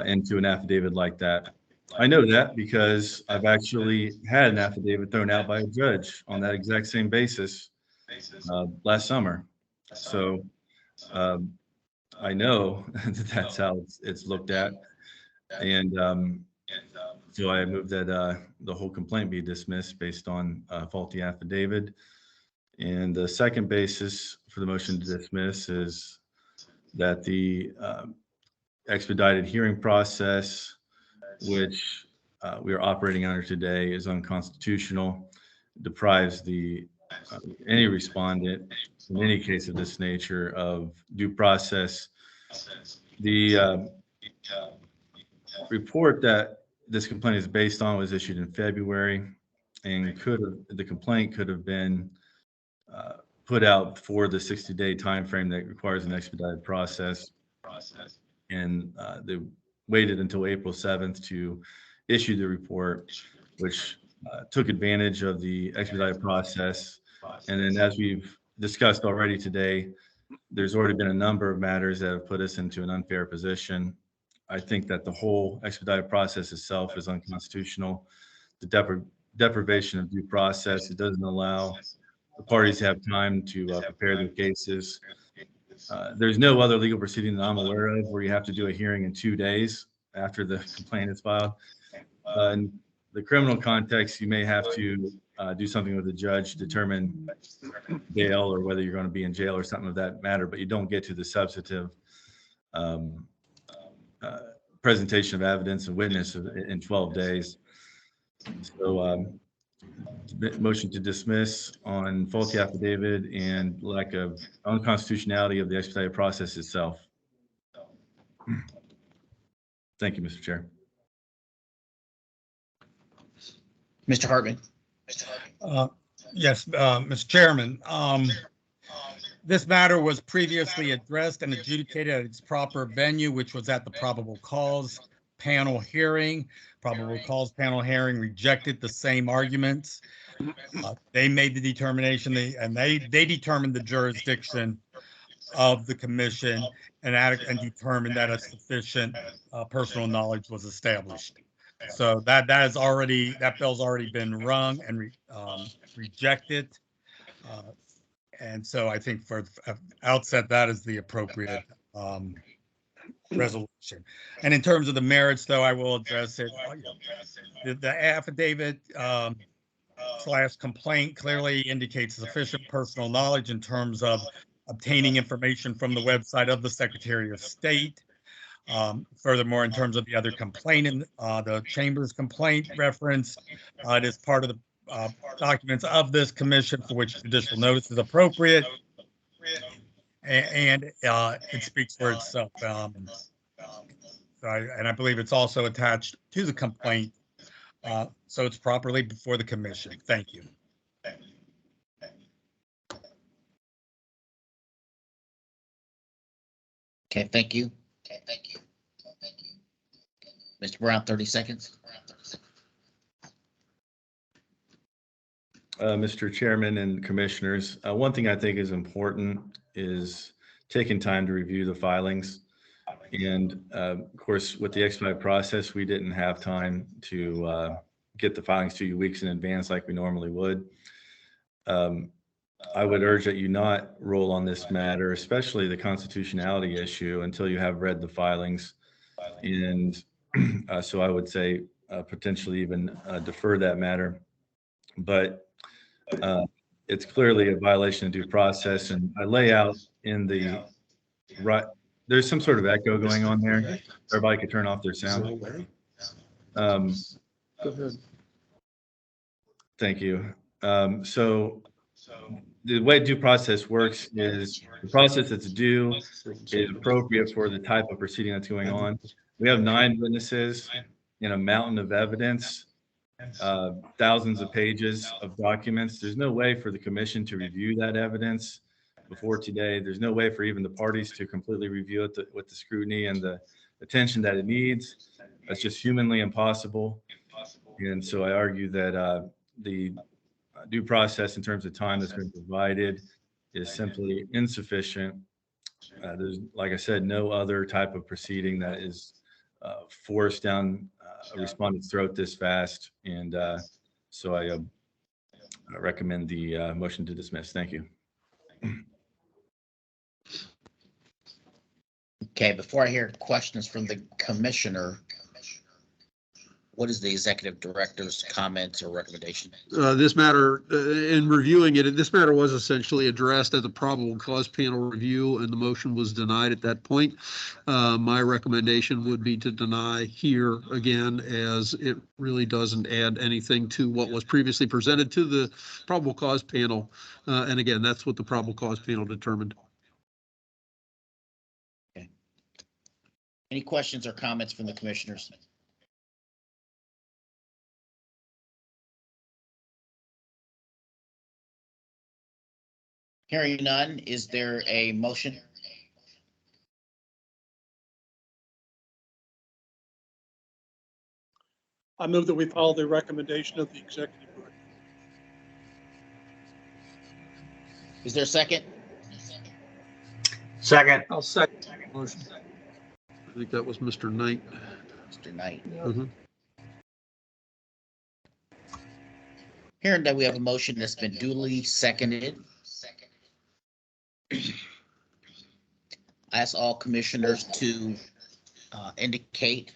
into an affidavit like that. I know that because I've actually had an affidavit thrown out by a judge on that exact same basis last summer. So I know that that's how it's looked at. And so I move that the whole complaint be dismissed based on faulty affidavit. And the second basis for the motion to dismiss is that the expedited hearing process, which we are operating under today, is unconstitutional, deprives the any respondent in any case of this nature of due process. The report that this complaint is based on was issued in February, and the complaint could have been put out for the 60-day time frame that requires an expedited process. And they waited until April 7th to issue the report, which took advantage of the expedited process. And then, as we've discussed already today, there's already been a number of matters that have put us into an unfair position. I think that the whole expedited process itself is unconstitutional. The deprivation of due process, it doesn't allow the parties to have time to prepare their cases. There's no other legal proceeding that I'm aware of where you have to do a hearing in 2 days after the complaint is filed. In the criminal context, you may have to do something with the judge, determine bail or whether you're going to be in jail or something of that matter, but you don't get to the substantive presentation of evidence and witness in 12 days. So motion to dismiss on faulty affidavit and lack of unconstitutionality of the expedited process itself. Thank you, Mr. Chair. Mr. Hartman. Yes, Mr. Chairman. This matter was previously addressed and adjudicated at its proper venue, which was at the probable cause panel hearing. Probable cause panel hearing rejected the same arguments. They made the determination, they determined the jurisdiction of the commission and determined that a sufficient personal knowledge was established. So that bill's already been rung and rejected. And so I think for outset, that is the appropriate resolution. And in terms of the merits, though, I will address it. The affidavit / complaint clearly indicates sufficient personal knowledge in terms of obtaining information from the website of the Secretary of State. Furthermore, in terms of the other complaint, the Chamber's complaint reference, it is part of the documents of this commission for which judicial notice is appropriate. and it speaks for itself. And I believe it's also attached to the complaint, so it's properly before the commission. Thank you. Okay, thank you. Mr. Brown, 30 seconds. Mr. Chairman and Commissioners, one thing I think is important is taking time to review the filings. And of course, with the expedited process, we didn't have time to get the filings to you weeks in advance like we normally would. I would urge that you not roll on this matter, especially the constitutionality issue, until you have read the filings. And so I would say potentially even defer that matter. But it's clearly a violation of due process. And I lay out in the right, there's some sort of echo going on there. Everybody could turn off their sound. Go ahead. Thank you. So the way due process works is the process that's due is appropriate for the type of proceeding that's going on. We have 9 witnesses in a mountain of evidence, thousands of pages of documents. There's no way for the commission to review that evidence before today. There's no way for even the parties to completely review it with the scrutiny and the attention that it needs. That's just humanly impossible. And so I argue that the due process in terms of time that's been provided is simply insufficient. There's, like I said, no other type of proceeding that is forced down a respondent's throat this fast. And so I recommend the motion to dismiss. Thank you. Okay, before I hear questions from the commissioner, what is the executive director's comments or recommendation? This matter, in reviewing it, this matter was essentially addressed at the probable cause panel review, and the motion was denied at that point. My recommendation would be to deny here again, as it really doesn't add anything to what was previously presented to the probable cause panel. And again, that's what the probable cause panel determined. Okay. Any questions or comments from the commissioners? Hearing none, is there a motion? I move that we follow the recommendation of the executive director. Is there a second? Second. I'll second the motion. I think that was Mr. Knight. Mr. Knight. Mhm. Hearing that we have a motion that's been duly seconded. I ask all commissioners to indicate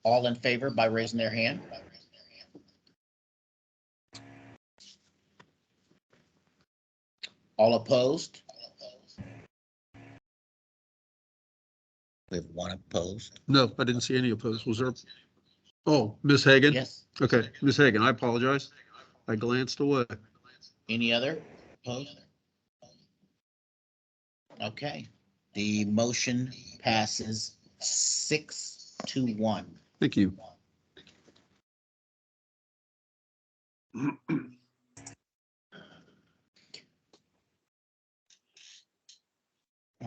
all in favor by raising their hand. All opposed? We have one opposed. No, I didn't see any opposed. Was there? Oh, Ms. Hagan? Yes. Okay, Ms. Hagan, I apologize. I glanced away. Any other opposed? Okay, the motion passes 6-1. Thank you. All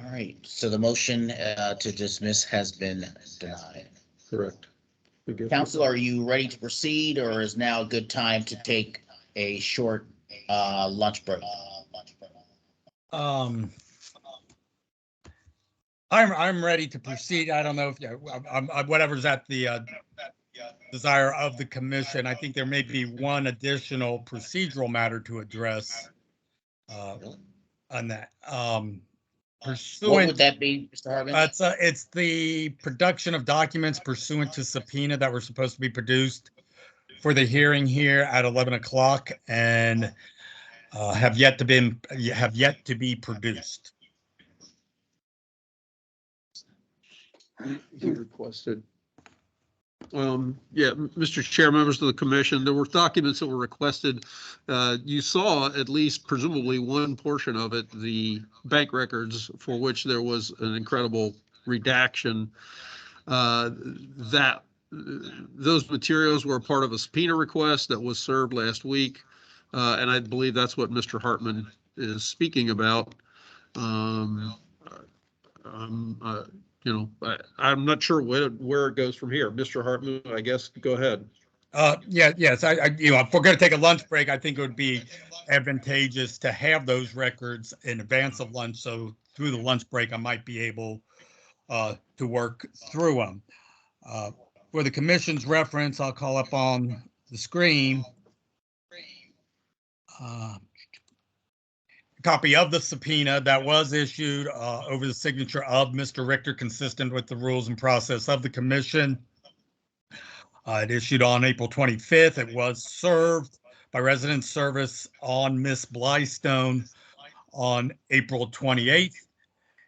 right, so the motion to dismiss has been denied. Correct. Council, are you ready to proceed, or is now a good time to take a short lunch break? I'm ready to proceed. I don't know if whatever's at the desire of the commission. I think there may be one additional procedural matter to address on that. What Pursuant, would that be, Mr. Hartman? it's the production of documents pursuant to subpoena that were supposed to be produced for the hearing here at 11 o'clock and have yet to be produced. He requested Yeah, Mr. Chair, members of the commission, there were documents that were requested. You saw at least presumably one portion of it, the bank records, for which there was an incredible redaction. Those materials were part of a subpoena request that was served last week. And I believe that's what Mr. Hartman is speaking about. I'm not sure where it goes from here. Mr. Hartman, I guess, go ahead. Yes, if we're going to take a lunch break, I think it would be advantageous to have those records in advance of lunch. So through the lunch break, I might be able to work through them. For the commission's reference, I'll call up on the screen a copy of the subpoena that was issued over the signature of Mr. Richter, consistent with the rules and process of the commission. It issued on April 25th. It was served by resident service on Miss Blystone on April 28th.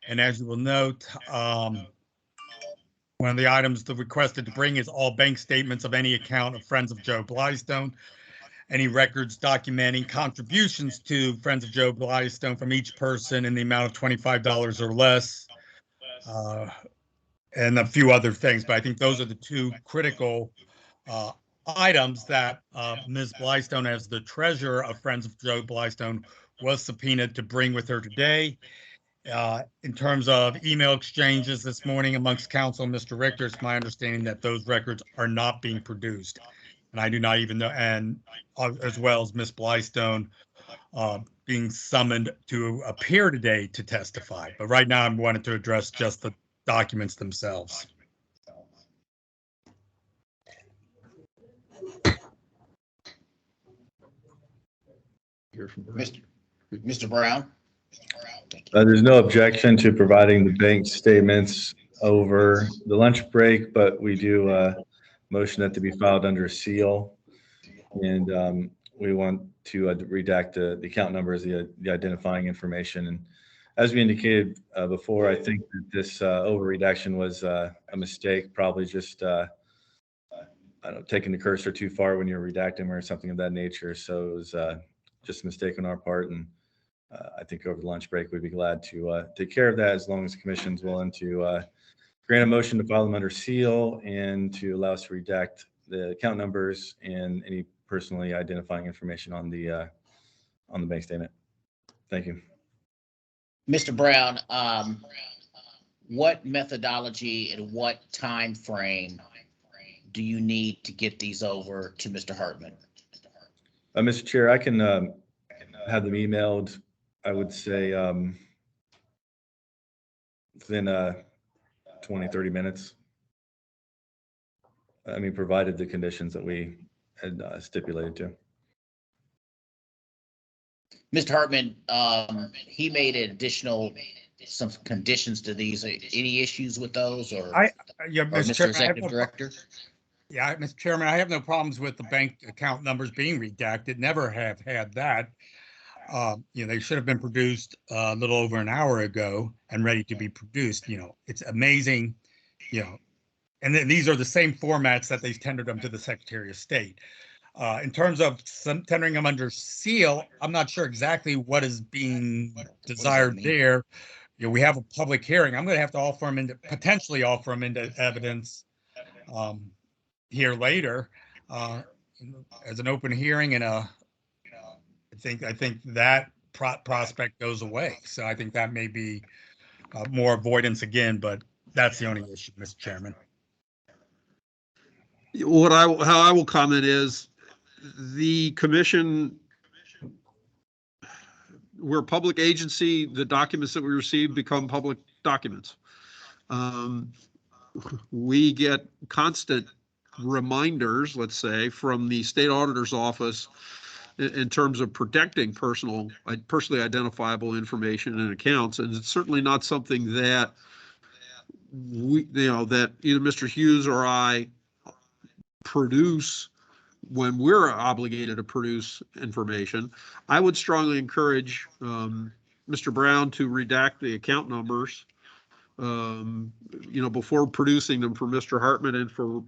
And as you will note, one of the items the requested to bring is all bank statements of any account of Friends of Joe Blystone, any records documenting contributions to Friends of Joe Blystone from each person in the amount of $25 or less, and a few other things. But I think those are the two critical items that Ms. Blystone, as the treasurer of Friends of Joe Blystone, was subpoenaed to bring with her today. In terms of email exchanges this morning amongst counsel and Mr. Richter, it's my understanding that those records are not being produced. And I do not even know, and as well as Ms. Blystone being summoned to appear today to testify. But right now, I'm wanting to address just the documents themselves. Mr. Brown? There's no objection to providing the bank statements over the lunch break, but we do motion that to be filed under seal. And we want to redact the account numbers, the identifying information. And as we indicated before, I think that this over redaction was a mistake, probably just I don't know, taking the cursor too far when you're redacting or something of that nature. So it was just a mistake on our part. And I think over the lunch break, we'd be glad to take care of that as long as the commission's willing to grant a motion to file them under seal and to allow us to redact the account numbers and any personally identifying information on the bank statement. Thank you. Mr. Brown, what methodology and what time frame do you need to get these over to Mr. Hartman? Mr. Chair, I can have them emailed, I would say, within 20, 30 minutes. I mean, provided the conditions that we had stipulated to. Mr. Hartman, he made some conditions to these. Any issues with those or Mr. Executive Director? Yeah, Mr. Chairman, I have no problems with the bank account numbers being redacted. Never have had that. They should have been produced a little over an hour ago and ready to be produced. It's amazing, and then these are the same formats that they tendered them to the Secretary of State. In terms of tendering them under seal, I'm not sure exactly what is being desired there. We have a public hearing. I'm going to have to potentially offer them into evidence here later as an open hearing, and I think that prospect goes away. So I think that may be more avoidance again, but that's the only issue, Mr. Chairman. How I will comment is the commission, we're a public agency. The documents that we receive become public documents. We get constant reminders, let's say, from the state auditor's office in terms of protecting personally identifiable information and accounts. And it's certainly not something that that either Mr. Hughes or I produce when we're obligated to produce information. I would strongly encourage Mr. Brown to redact the account numbers before producing them for Mr. Hartman and for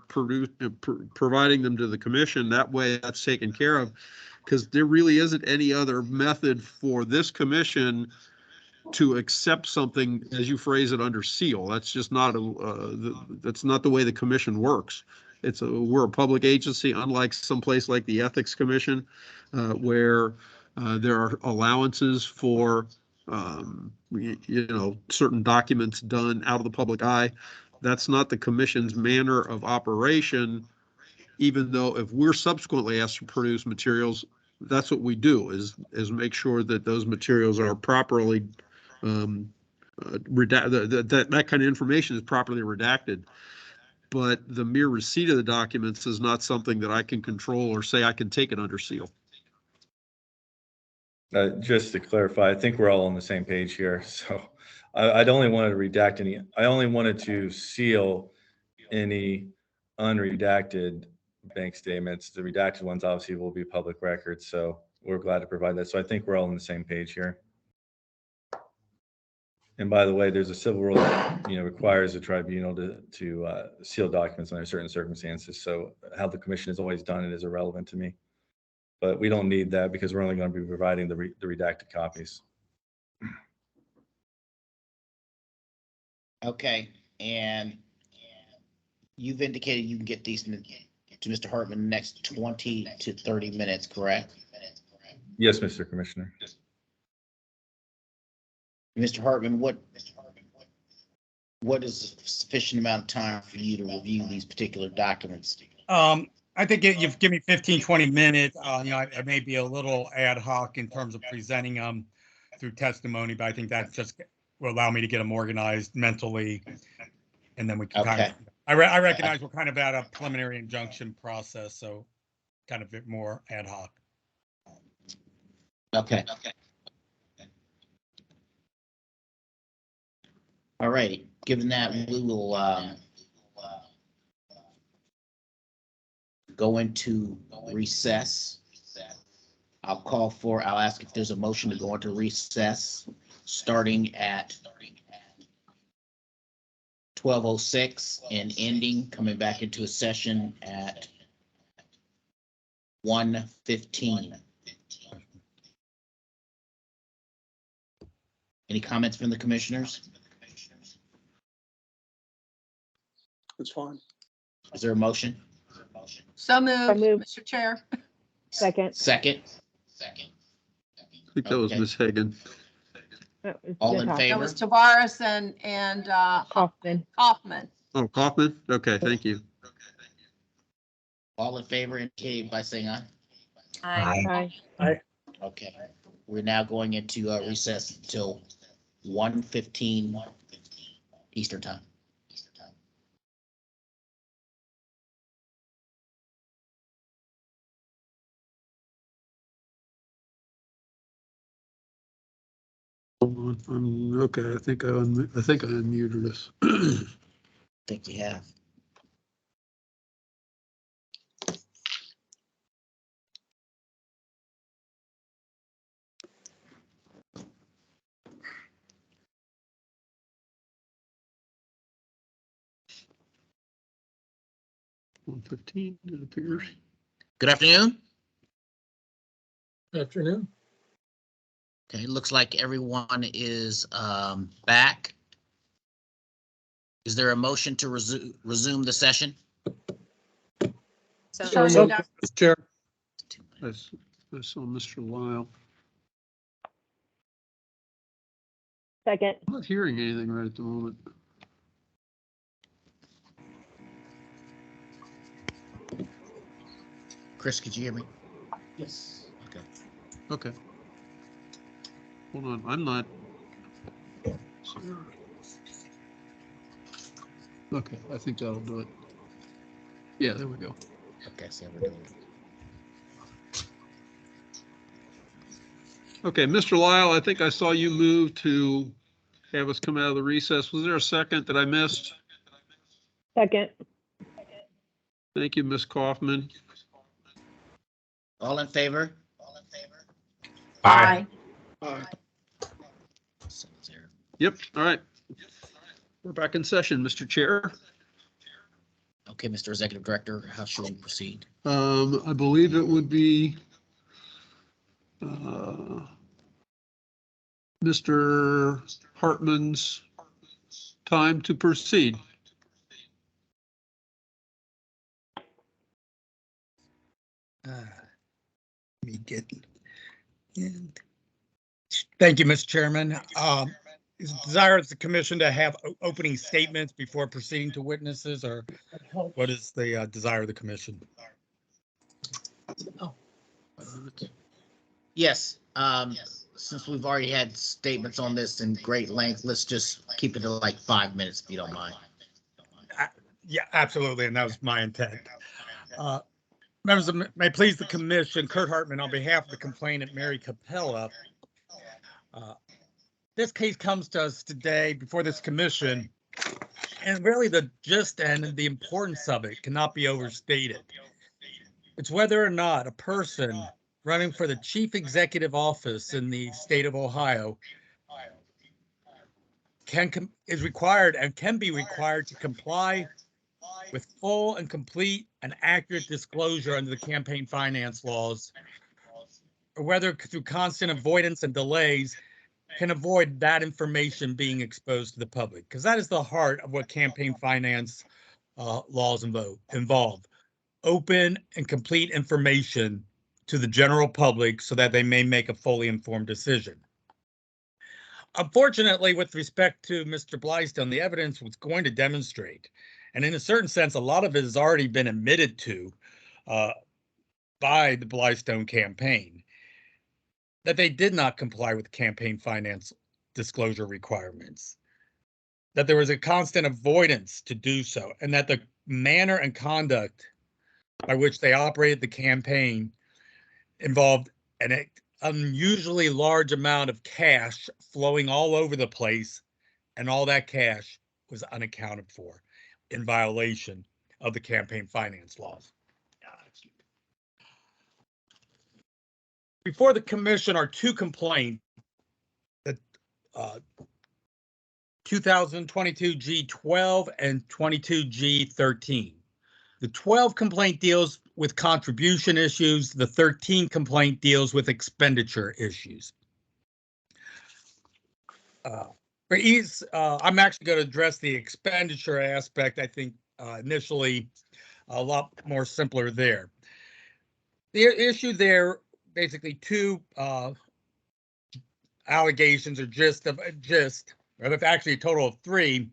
providing them to the commission. That way that's taken care of, because there really isn't any other method for this commission to accept something, as you phrase it, under seal. That's just not that's not the way the commission works. We're a public agency, unlike someplace like the Ethics Commission, where there are allowances for certain documents done out of the public eye. That's not the commission's manner of operation, even though if we're subsequently asked to produce materials, that's what we do, is make sure that those materials are properly that kind of information is properly redacted. But the mere receipt of the documents is not something that I can control or say I can take it under seal. Just to clarify, I think we're all on the same page here. So I'd only wanted to redact I only wanted to seal any unredacted bank statements. The redacted ones obviously will be public records. So we're glad to provide that. So I think we're all on the same page here. And by the way, there's a civil rule that requires a tribunal to seal documents under certain circumstances. So how the commission has always done it is irrelevant to me. But we don't need that because we're only going to be providing the redacted copies. Okay, and you've indicated you can get these to Mr. Hartman in the next 20 to 30 minutes, correct? Yes, Mr. Commissioner. Mr. Hartman, what is a sufficient amount of time for you to review these particular documents? I think you've given me 15, 20 minutes. I may be a little ad hoc in terms of presenting them through testimony, but I think that just will allow me to get them organized mentally. And then we can I recognize we're kind of at a preliminary injunction process, so kind of a bit more ad hoc. Okay. All right. Given that, we will go into recess. I'll ask if there's a motion to go into recess starting at 12:06 and coming back into a session at 1:15. Any comments from the commissioners? It's fine. Is there a motion? So moved, Mr. Chair. Second. Second. I think that was Okay. Ms. Hagan. All in That favor? was Tavares and Kaufman. Kaufman. Oh, Kaufman? Okay, thank you. All in favor indicate by saying aye. Aye. Okay. We're now going into recess until 1:15 Eastern Time. Okay, I think I unmuted us. I think you have. $1:15, it appears. Good afternoon. Afternoon. Okay, looks like everyone is back. Is there a motion to resume the session? So So moved. moved, Mr. Chair. I saw Mr. Lyle. Second. I'm not hearing anything right at the moment. Chris, could you hear me? Yes. Okay. Okay. Hold on, I'm not. Okay, I think that'll do it. Yeah, there we go. Okay, so we're doing it. Okay, Mr. Lyle, I think I saw you move to have us come out of the recess. Was there a second that I missed? Second. Thank you, Ms. Kaufman. All in favor? Aye. So it's there. Yep, all right. We're back in session, Mr. Chair. Okay, Mr. Executive Director, how should we proceed? I believe it would be Mr. Hartman's time to proceed. Me getting. Thank you, Mr. Chairman. Is the desire of the commission to have opening statements before proceeding to witnesses, or what is the desire of the commission? Yes, since we've already had statements on this in great length, let's just keep it to like 5 minutes if you don't mind. Yeah, absolutely, and that was my intent. Members of, may it please the commission, Kurt Hartman on behalf of the complainant Mary Capella. This case comes to us today before this commission, and really the gist and the importance of it cannot be overstated. It's whether or not a person running for the chief executive office in the state of Ohio is required and can be required to comply with full and complete and accurate disclosure under the campaign finance laws, or whether through constant avoidance and delays can avoid that information being exposed to the public, because that is the heart of what campaign finance laws involve. Open and complete information to the general public so that they may make a fully informed decision. Unfortunately, with respect to Mr. Blystone, the evidence was going to demonstrate, and in a certain sense, a lot of it has already been admitted to by the Blystone campaign, that they did not comply with campaign finance disclosure requirements, that there was a constant avoidance to do so, and that the manner and conduct by which they operated the campaign involved an unusually large amount of cash flowing all over the place, and all that cash was unaccounted for in violation of the campaign finance laws. Before the commission are two complaints, that 2022 G12 and 22 G13. The 12 complaint deals with contribution issues. The 13 complaint deals with expenditure issues. For ease, I'm actually going to address the expenditure aspect. I think initially a lot more simpler there. The issue there, basically two allegations or or actually a total of three,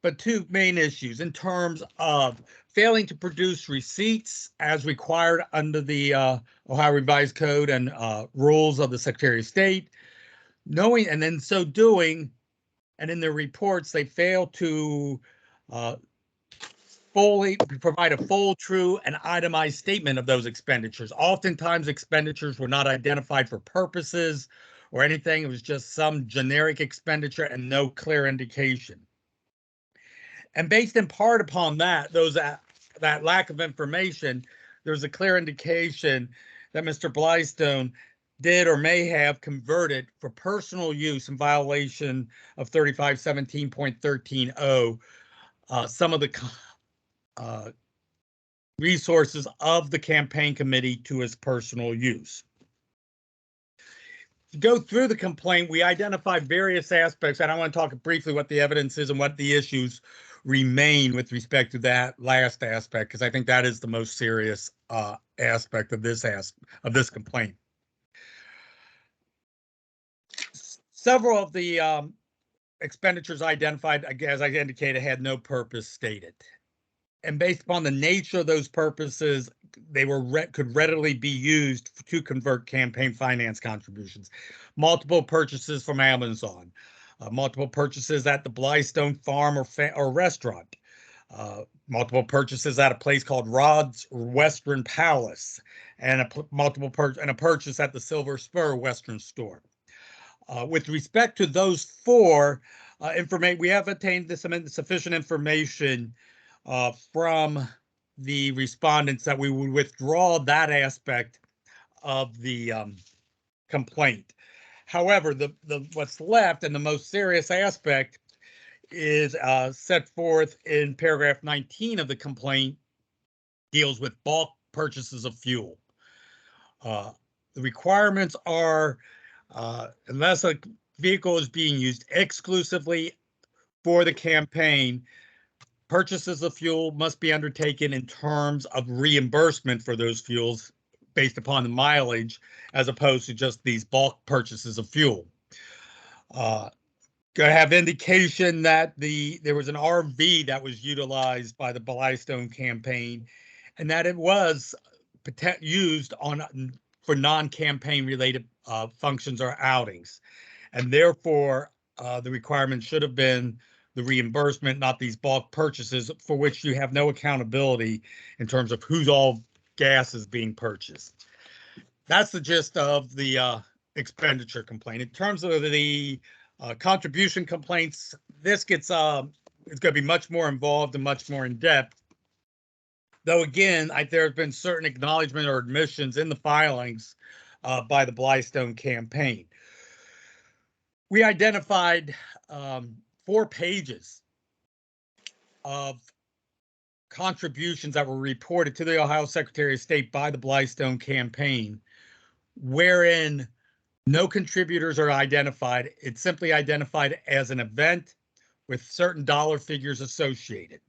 but two main issues in terms of failing to produce receipts as required under the Ohio Revised Code and rules of the Secretary of State, knowing, and in so doing, and in their reports, they fail to fully provide a full, true, and itemized statement of those expenditures. Oftentimes, expenditures were not identified for purposes or anything. It was just some generic expenditure and no clear indication. And based in part upon that, that lack of information, there's a clear indication that Mr. Blystone did or may have converted for personal use in violation of 3517.13.0 some of the resources of the campaign committee to his personal use. To go through the complaint, we identified various aspects, and I want to talk briefly what the evidence is and what the issues remain with respect to that last aspect, because I think that is the most serious aspect of this complaint. Several of the expenditures identified, as I indicated, had no purpose stated. And based upon the nature of those purposes, they could readily be used to convert campaign finance contributions. Multiple purchases from Amazon, multiple purchases at the Blystone farm or restaurant, multiple purchases at a place called Rod's Western Palace, and a purchase at the Silver Spur Western store. With respect to those four, we have obtained sufficient information from the respondents that we would withdraw that aspect of the complaint. However, what's left and the most serious aspect is set forth in paragraph 19 of the complaint, deals with bulk purchases of fuel. The requirements are, unless a vehicle is being used exclusively for the campaign, purchases of fuel must be undertaken in terms of reimbursement for those fuels based upon the mileage, as opposed to just these bulk purchases of fuel. Gonna have indication that there was an RV that was utilized by the Blystone campaign, and that it was used for non-campaign related functions or outings, and therefore the requirement should have been the reimbursement, not these bulk purchases for which you have no accountability in terms of whose all gas is being purchased. That's the gist of the expenditure complaint. In terms of the contribution complaints, this gets it's going to be much more involved and much more in depth. Though again, there have been certain acknowledgement or admissions in the filings by the Blystone campaign. We identified 4 pages of contributions that were reported to the Ohio Secretary of State by the Blystone campaign, wherein no contributors are identified. It's simply identified as an event with certain dollar figures associated.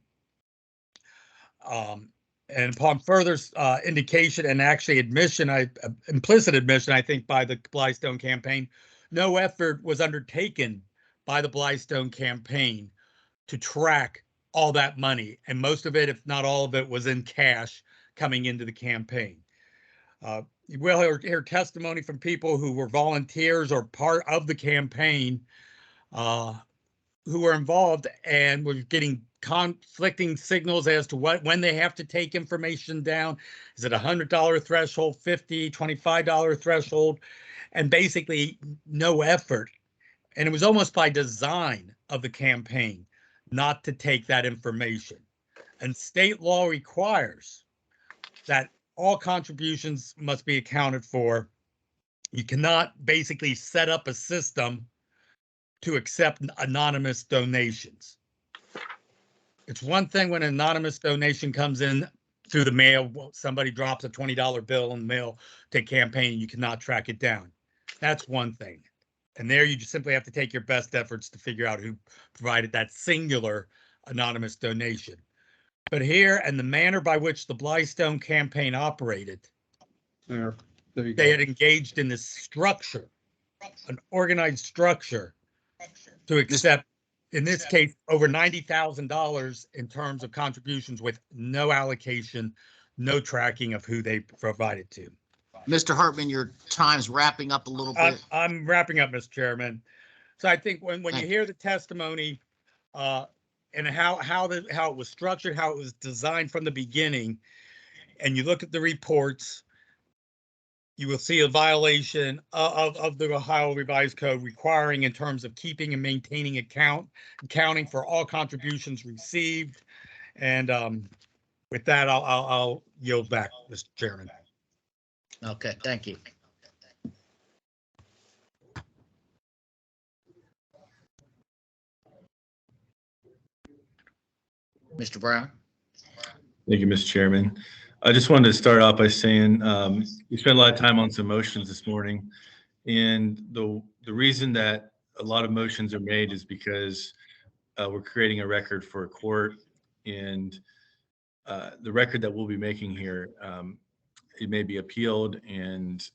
And upon further indication and actually admission, implicit admission, I think, by the Blystone campaign, no effort was undertaken by the Blystone campaign to track all that money. And most of it, if not all of it, was in cash coming into the campaign. You will hear testimony from people who were volunteers or part of the campaign who were involved and were getting conflicting signals as to when they have to take information down. Is it $100 threshold, $50, $25 threshold, and basically no effort. And it was almost by design of the campaign not to take that information. And state law requires that all contributions must be accounted for. You cannot basically set up a system to accept anonymous donations. It's one thing when an anonymous donation comes in through the mail, somebody drops a $20 bill in the mail to campaign, you cannot track it down. That's one thing. And there you just simply have to take your best efforts to figure out who provided that singular anonymous donation. But here, and the manner by which the Blystone campaign operated, There you they go. had engaged in this structure, an organized structure to accept, in this case, over $90,000 in terms of contributions with no allocation, no tracking of who they provided to. Mr. Hartman, your time's wrapping up a little bit. I'm wrapping up, Mr. Chairman. So I think when you Thank hear the testimony and how it was structured, how it was designed from the beginning, and you look at the reports, you will see a violation of the Ohio Revised Code requiring in terms of keeping and maintaining accounting for all contributions received. And with that, I'll yield back, Mr. Chairman. Okay, thank you. Mr. Brown? Thank you, Mr. Chairman. I just wanted to start off by saying we spent a lot of time on some motions this morning. And the reason that a lot of motions are made is because we're creating a record for a court. And the record that we'll be making here, it may be appealed, and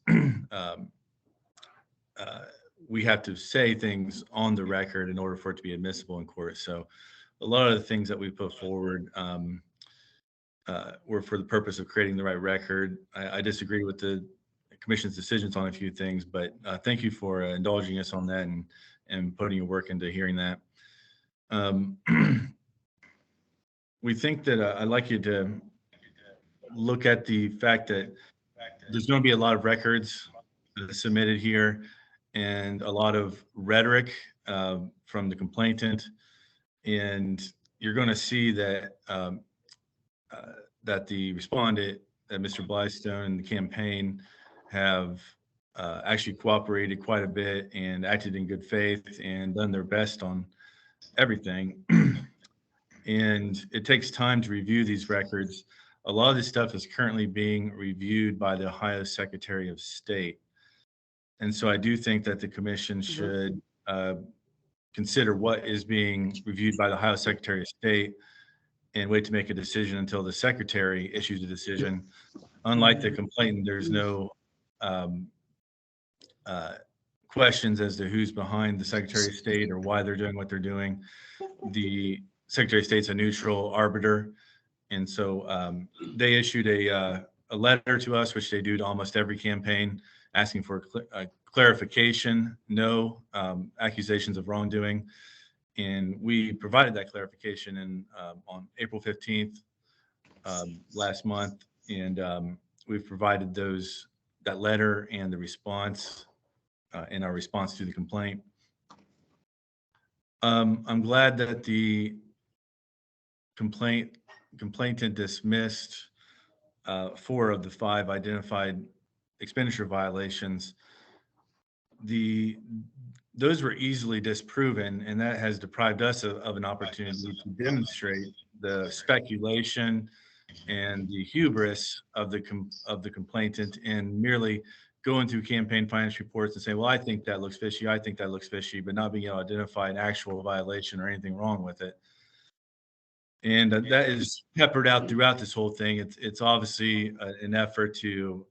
we have to say things on the record in order for it to be admissible in court. So a lot of the things that we put forward were for the purpose of creating the right record. I disagree with the commission's decisions on a few things, but thank you for indulging us on that and putting your work into hearing that. We think that I'd like you to look at the fact that there's going to be a lot of records submitted here and a lot of rhetoric from the complainant. And you're going to see that that the respondent, that Mr. Blystone and the campaign have actually cooperated quite a bit and acted in good faith and done their best on everything. And it takes time to review these records. A lot of this stuff is currently being reviewed by the Ohio Secretary of State. And so I do think that the commission should consider what is being reviewed by the Ohio Secretary of State and wait to make a decision until the secretary issues a decision. Unlike the complainant, there's no questions as to who's behind the Secretary of State or why they're doing what they're doing. The Secretary of State's a neutral arbiter. And so they issued a letter to us, which they do to almost every campaign, asking for a clarification, no accusations of wrongdoing. And we provided that clarification on April 15th last month. And we've provided that letter and the response in our response to the complaint. I'm glad that the complainant dismissed 4 of the 5 identified expenditure violations. Those were easily disproven, and that has deprived us of an opportunity to demonstrate the speculation and the hubris of the complainant in merely going through campaign finance reports and saying, well, I think that looks fishy, I think that looks fishy, but not being able to identify an actual violation or anything wrong with it. And that is peppered out throughout this whole thing. It's obviously an effort to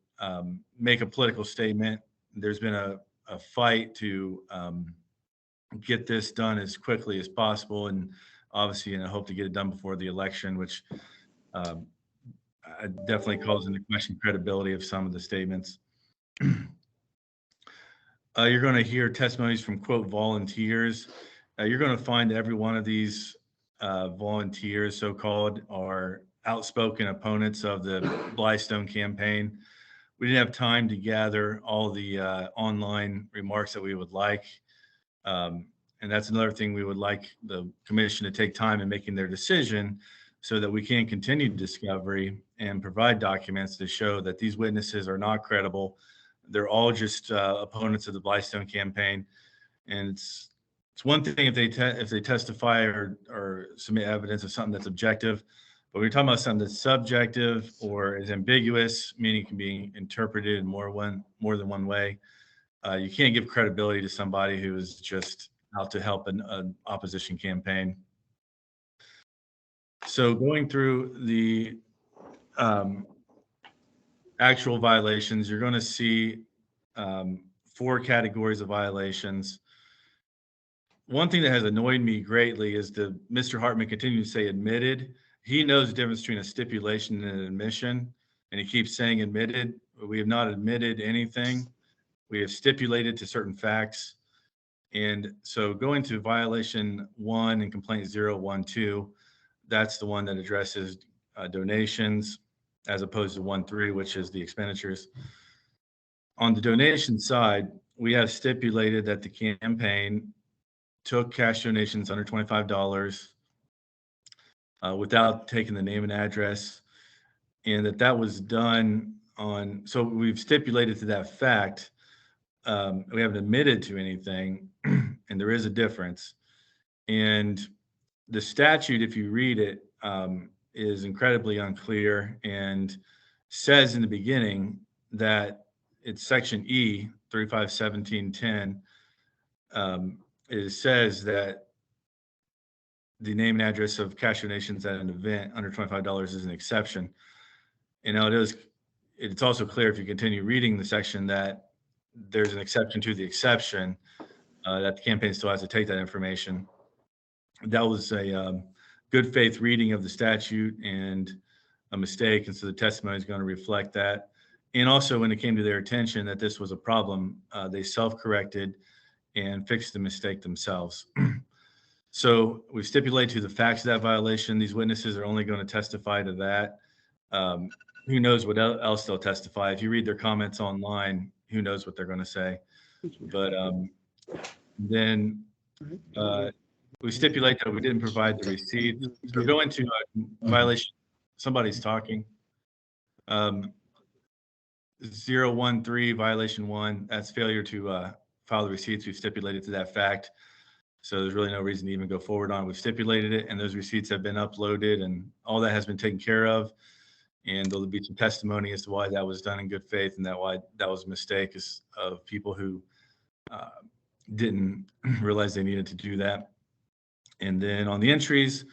make a political statement. There's been a fight to get this done as quickly as possible, and obviously in a hope to get it done before the election, which definitely calls into question credibility of some of the statements. You're going to hear testimonies from, quote, volunteers. You're going to find every one of these volunteers, so-called, are outspoken opponents of the Blystone campaign. We didn't have time to gather all the online remarks that we would like. And that's another thing we would like the commission to take time in making their decision so that we can continue discovery and provide documents to show that these witnesses are not credible. They're all just opponents of the Blystone campaign. And it's one thing if they testify or submit evidence of something that's objective, but when you're talking about something that's subjective or is ambiguous, meaning it can be interpreted in more than one way, you can't give credibility to somebody who is just out to help an opposition campaign. So going through the actual violations, you're going to see 4 categories of violations. One thing that has annoyed me greatly is Mr. Hartman continues to say admitted. He knows the difference between a stipulation and an admission, and he keeps saying admitted. We have not admitted anything. We have stipulated to certain facts. And so going to violation 1 and complaint 012, that's the one that addresses donations, as opposed to 13, which is the expenditures. On the donation side, we have stipulated that the campaign took cash donations under $25 without taking the name and address, and that was done on, so we've stipulated to that fact. We haven't admitted to anything, and there is a difference. And the statute, if you read it, is incredibly unclear and says in the beginning that it's section E, 351710. It says that the name and address of cash donations at an event under $25 is an exception. And now it's also clear if you continue reading the section that there's an exception to the exception, that the campaign still has to take that information. That was a good faith reading of the statute and a mistake. And so the testimony is going to reflect that. And also when it came to their attention that this was a problem, they self-corrected and fixed the mistake themselves. So we stipulate to the facts of that violation. These witnesses are only going to testify to that. Who knows what else they'll testify. If you read their comments online, who knows what they're going to say. But then we stipulate that we didn't provide the receipt. So we go into a violation. Somebody's talking. 013, violation 1, that's failure to file the receipts. We've stipulated to that fact. So there's really no reason to even go forward on it. We've stipulated it, and those receipts have been uploaded, and all that has been taken care of. And there'll be some testimony as to why that was done in good faith, and why that was a mistake of people who didn't realize they needed to do that. And then on the entries,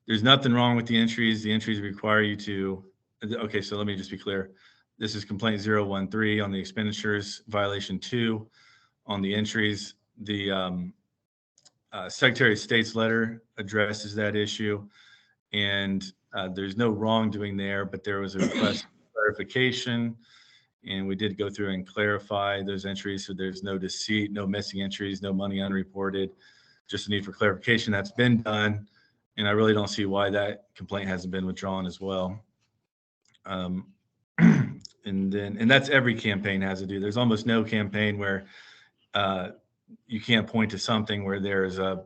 there's nothing wrong with the entries. The entries require you to, okay, so let me just be clear. This is complaint 013 on the expenditures, violation 2 on the entries. The Secretary of State's letter addresses that issue, and there's no wrongdoing there, but there was a request for clarification, and we did go through and clarify those entries. So there's no deceit, no missing entries, no money unreported, just a need for clarification. That's been done, and I really don't see why that complaint hasn't been withdrawn as well. And that's every campaign has to do. There's almost no campaign where you can't point to something where there's an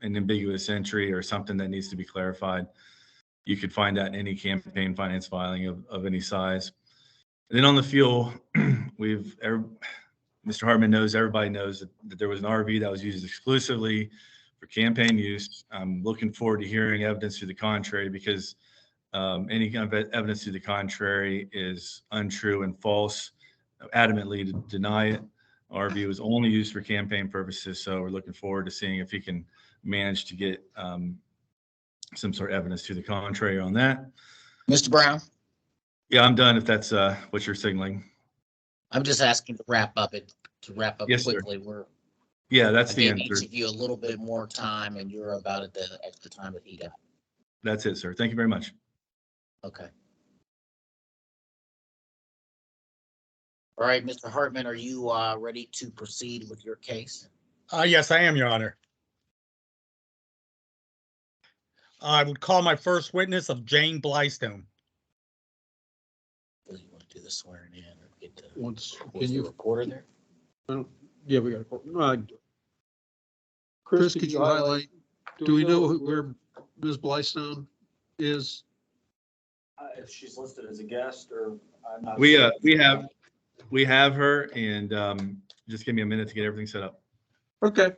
ambiguous entry or something that needs to be clarified. You could find that in any campaign finance filing of any size. And then on the fuel, Mr. Hartman knows, everybody knows that there was an RV that was used exclusively for campaign use. I'm looking forward to hearing evidence to the contrary, because any kind of evidence to the contrary is untrue and false. Adamantly to deny it. RV was only used for campaign purposes, so we're looking forward to seeing if he can manage to get some sort of evidence to the contrary on that. Mr. Brown, Yeah, I'm done if that's what you're signaling. I'm just asking to wrap up Yes, sir. quickly. We're, Yeah, that's I the gave answer. each of you a little bit more time, and you're about at the time that he got. That's it, sir. Thank you very much. Okay. All right, Mr. Hartman, are you ready to proceed with your case? Yes, I am, Your Honor. I would call my first witness of Jane Blystone. Do you want to do the swearing in or get the, Once, was can the you, recorder there? yeah, we got Chris, could you highlight, do we know where Ms. Blystone is? If she's listed as a guest, or I'm not. We sure. we have her, and just give me a minute to get everything set up. Okay.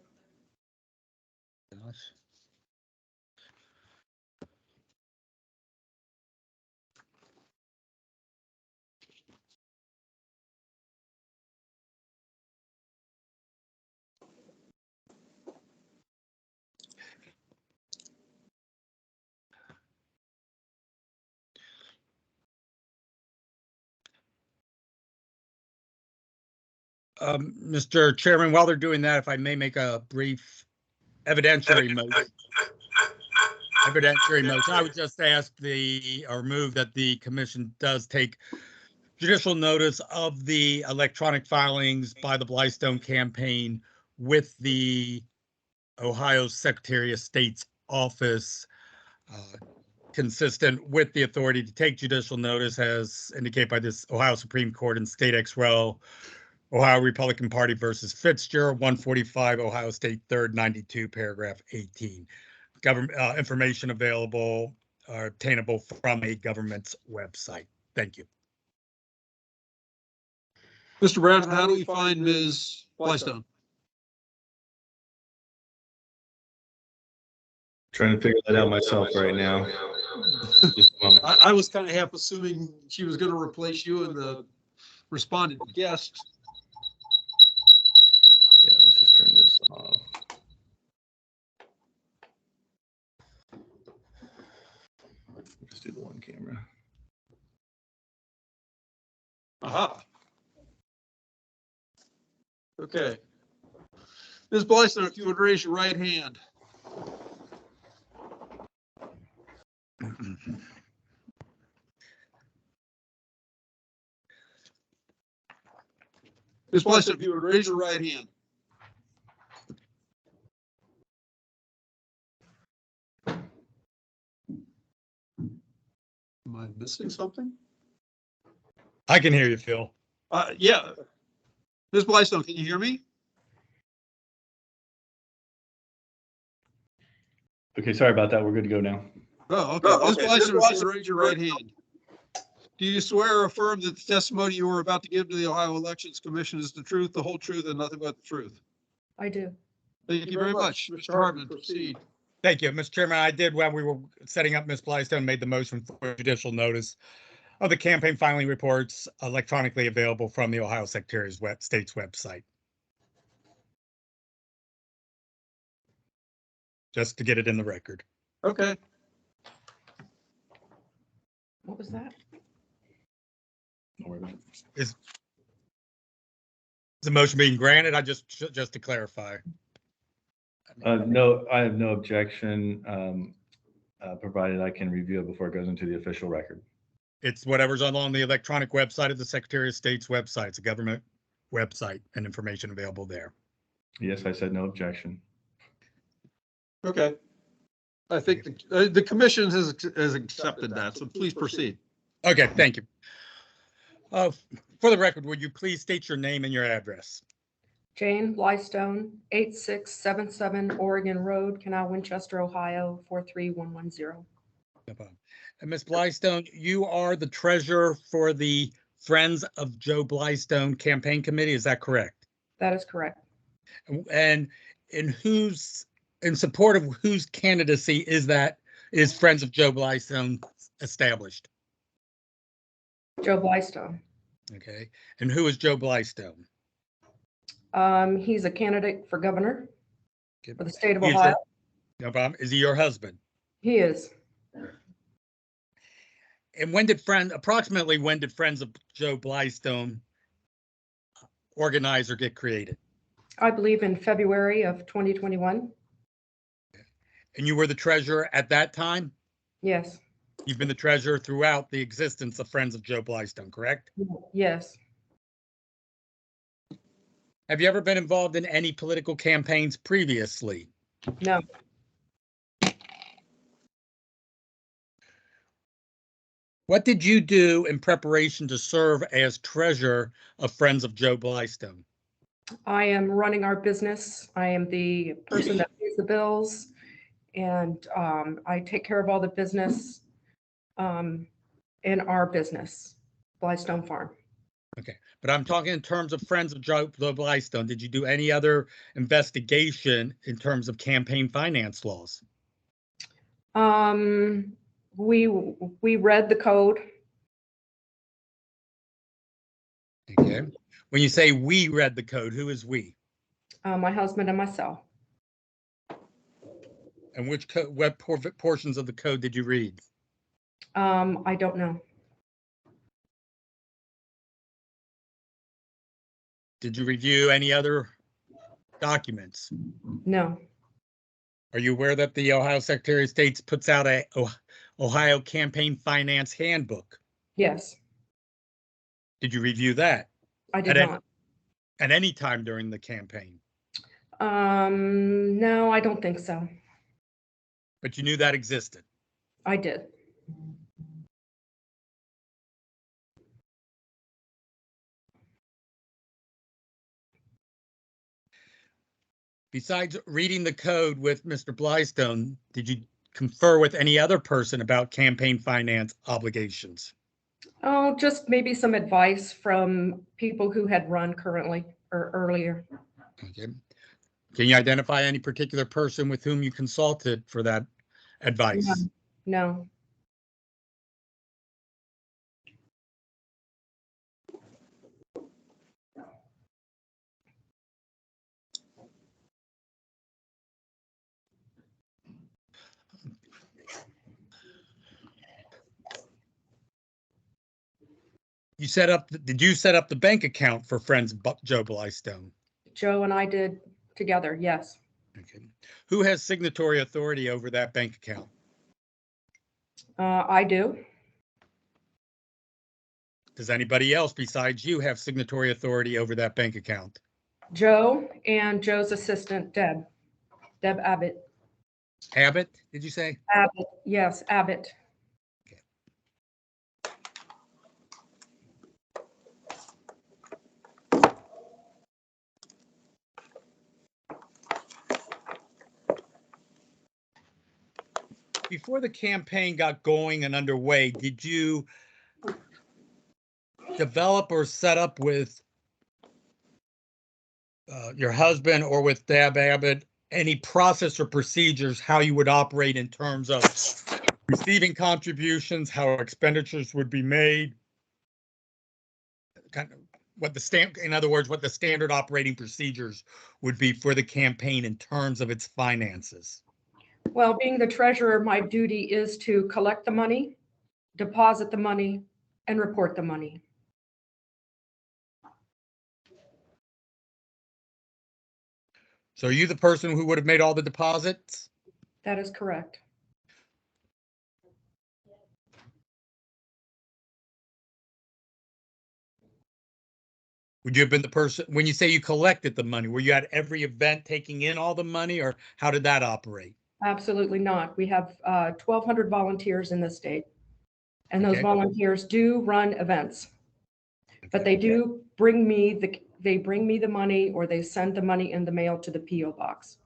Mr. Chairman, while they're doing that, if I may make a brief evidentiary motion. I would just ask or move that the commission does take judicial notice of the electronic filings by the Blystone campaign with the Ohio Secretary of State's office, consistent with the authority to take judicial notice as indicated by this Ohio Supreme Court in State Ex Rel, Ohio Republican Party versus Fitzgerald, 145 Ohio State 3rd 92, paragraph 18. Government information available or obtainable from a government's website. Thank you. Mr. Brown, how do we find Ms. Blystone? Trying to figure that out myself right now. Just a moment. I was kind of half assuming she was going to replace you in the respondent guest. Yeah, let's just turn this off. Just do the one camera. Aha. Okay. Ms. Blystone, if you would raise your right hand. Ms. Blystone, if you would raise your right hand. Am I missing something? I can hear you, Phil. Yeah. Ms. Blystone, can you hear me? Okay, sorry about that. We're good to go now. Oh, okay. Ms. Blystone, if you would raise your right hand. Do you swear or affirm that the testimony you were about to give to the Ohio Elections Commission is the truth, the whole truth, and nothing but the truth? I do. Thank you very much. Mr. Hartman, proceed. Thank you, Mr. Chairman. I did, when we were setting up Ms. Blystone, made the motion for judicial notice of the campaign filing reports electronically available from the Ohio Secretary of State's website. Just to get it in the record. Okay. What was that? Is the motion being granted? just to clarify. No, I have no objection, provided I can review it before it goes into the official record. It's whatever's on the electronic website of the Secretary of State's website. It's a government website and information available there. Yes, I said no objection. Okay. I think the commission has accepted that, so please proceed. Okay, thank you. For the record, would you please state your name and your address? Jane Blystone, 8677 Oregon Road, Canal Winchester, Ohio, 43110. No problem. And Ms. Blystone, you are the treasurer for the Friends of Joe Blystone Campaign Committee, is that correct? That is correct. And in support of whose candidacy is Friends of Joe Blystone established? Joe Blystone. Okay. And who is Joe Blystone? He's a candidate for governor for the state of He is Ohio. No problem. Is he your husband? He is. And approximately when did Friends of Joe Blystone organize or get created? I believe in February of 2021. And you were the treasurer at that time? Yes. You've been the treasurer throughout the existence of Friends of Joe Blystone, correct? Yes. Have you ever been involved in any political campaigns previously? No. What did you do in preparation to serve as treasurer of Friends of Joe Blystone? I am running our business. I am the person that pays the bills, and I take care of all the business in our business, Blystone Farm. Okay, but I'm talking in terms of Friends of Joe Blystone. Did you do any other investigation in terms of campaign finance laws? We read the code. Okay. When you say we read the code, who is we? My husband and myself. And what portions of the code did you read? I don't know. Did you review any other documents? No. Are you aware that the Ohio Secretary of State puts out a Ohio Campaign Finance Handbook? Yes. Did you review that? I did not. At any time during the campaign? No, I don't think so. But you knew that existed? I did. Besides reading the code with Mr. Blystone, did you confer with any other person about campaign finance obligations? Oh, just maybe some advice from people who had run currently or earlier. Okay. Can you identify any particular person with whom you consulted for that advice? No. Did you set up the bank account for Friends of Joe Blystone? Joe and I did together, yes. Okay. Who has signatory authority over that bank account? I do. Does anybody else besides you have signatory authority over that bank account? Joe and Joe's assistant, Deb Abbott. Abbott, did you say? Abbott, yes, Abbott. Before the campaign got going and underway, did you develop or set up with your husband or with Deb Abbott any process or procedures, how you would operate in terms of receiving contributions, how expenditures would be made? Kind of what in other words, what the standard operating procedures would be for the campaign in terms of its finances? Well, being the treasurer, my duty is to collect the money, deposit the money, and report the money. So are you the person who would have made all the deposits? That is correct. Would you have been the person, when you say you collected the money, were you at every event taking in all the money, or how did that operate? Absolutely not. We have 1,200 volunteers in the state. And those Okay. volunteers do run events. But they do bring me the money, or they send the money in the mail to the PO box.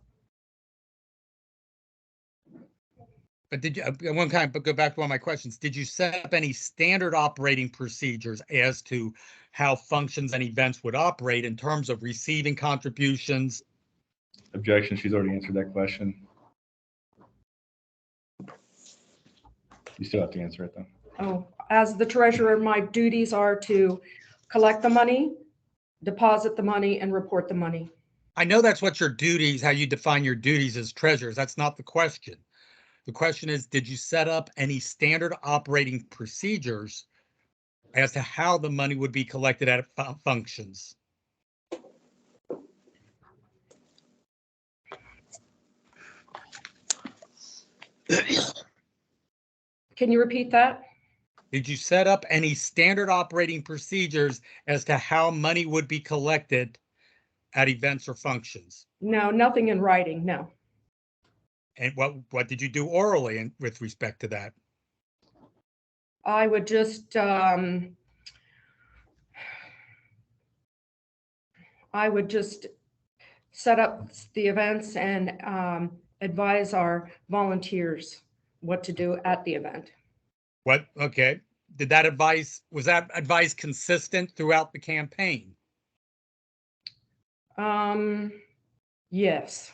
But did you, but go back to one of my questions. Did you set up any standard operating procedures as to how functions and events would operate in terms of receiving contributions? Objection, she's already answered that question. You still have to answer it though. Oh, as the treasurer, my duties are to collect the money, deposit the money, and report the money. I know that's what your duties, how you define your duties as treasurers. That's not the question. The question is, did you set up any standard operating procedures as to how the money would be collected at functions? Can you repeat that? Did you set up any standard operating procedures as to how money would be collected at events or functions? No, nothing in writing, no. And what did you do orally with respect to that? I would just set up the events and advise our volunteers what to do at the event. Okay. Was that advice consistent throughout the campaign? Yes.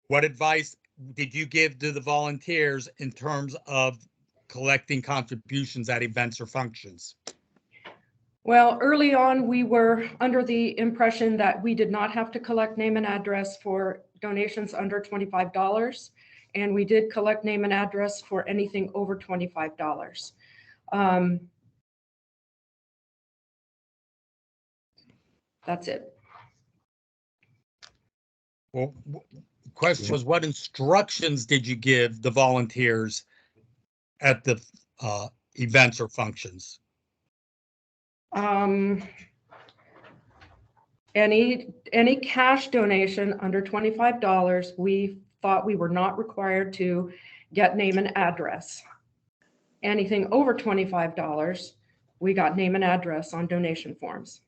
What advice did you give to the volunteers in terms of collecting contributions at events or functions? Well, early on, we were under the impression that we did not have to collect name and address for donations under $25. And we did collect name and address for anything over $25. That's it. Well, the question was, what instructions did you give the volunteers at the events or functions? Any cash donation under $25, we thought we were not required to get name and address. Anything over $25, we got name and address on donation forms.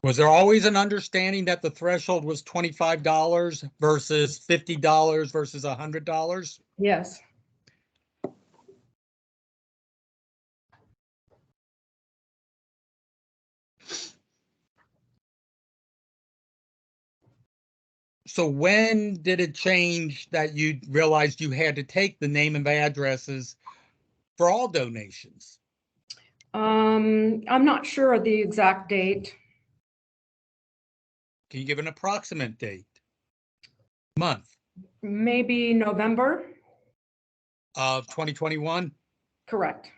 Was there always an understanding that the threshold was $25 versus $50 versus $100? Yes. So when did it change that you realized you had to take the name and addresses for all donations? I'm not sure of the exact date. Can you give an approximate date? Month? Maybe November? Of 2021? Correct.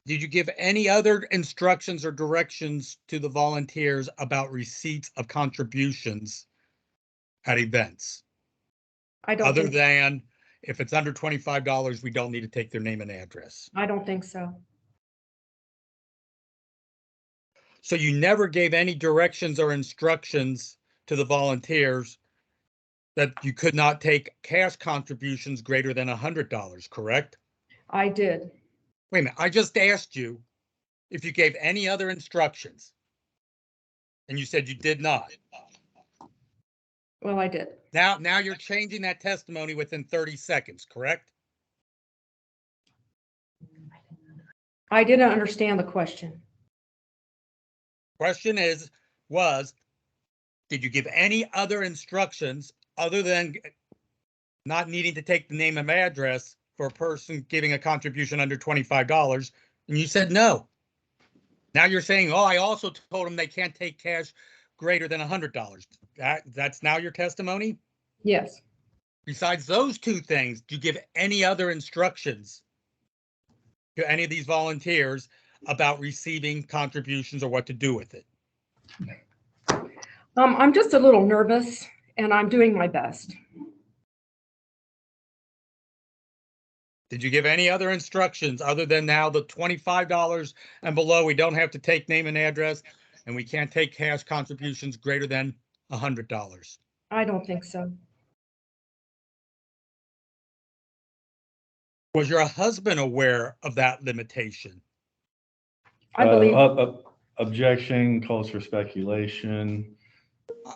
Did you give any other instructions or directions to the volunteers about receipts of contributions at events? I don't Other think, than if it's under $25, we don't need to take their name and address. I don't think so. So you never gave any directions or instructions to the volunteers that you could not take cash contributions greater than $100, correct? I did. Wait a minute, I just asked you if you gave any other instructions. And you said you did not. Well, I did. Now you're changing that testimony within 30 seconds, correct? I didn't understand the question. Question was, did you give any other instructions other than not needing to take the name and address for a person giving a contribution under $25? And you said no. Now you're saying, oh, I also told them they can't take cash greater than $100. That's now your testimony? Yes. Besides those two things, do you give any other instructions to any of these volunteers about receiving contributions or what to do with it? I'm just a little nervous and I'm doing my best. Did you give any other instructions other than now the $25 and below, we don't have to take name and address and we can't take cash contributions greater than $100? I don't think so. Was your husband aware of that limitation? I believe. Objection calls for speculation.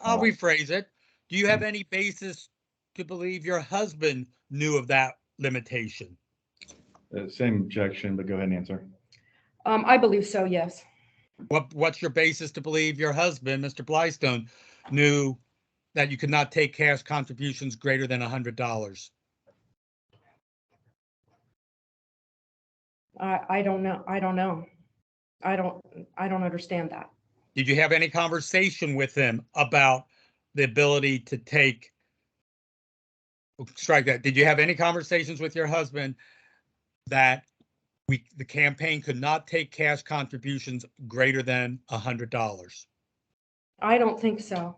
I'll rephrase it. Do you have any basis to believe your husband knew of that limitation? Same objection, but go ahead and answer. I believe so, yes. What's your basis to believe your husband, Mr. Blystone, knew that you could not take cash contributions greater than $100? I don't know. I don't know. I don't understand that. Did you have any conversation with him about the ability to take, strike that, did you have any conversations with your husband that the campaign could not take cash contributions greater than $100? I don't think so.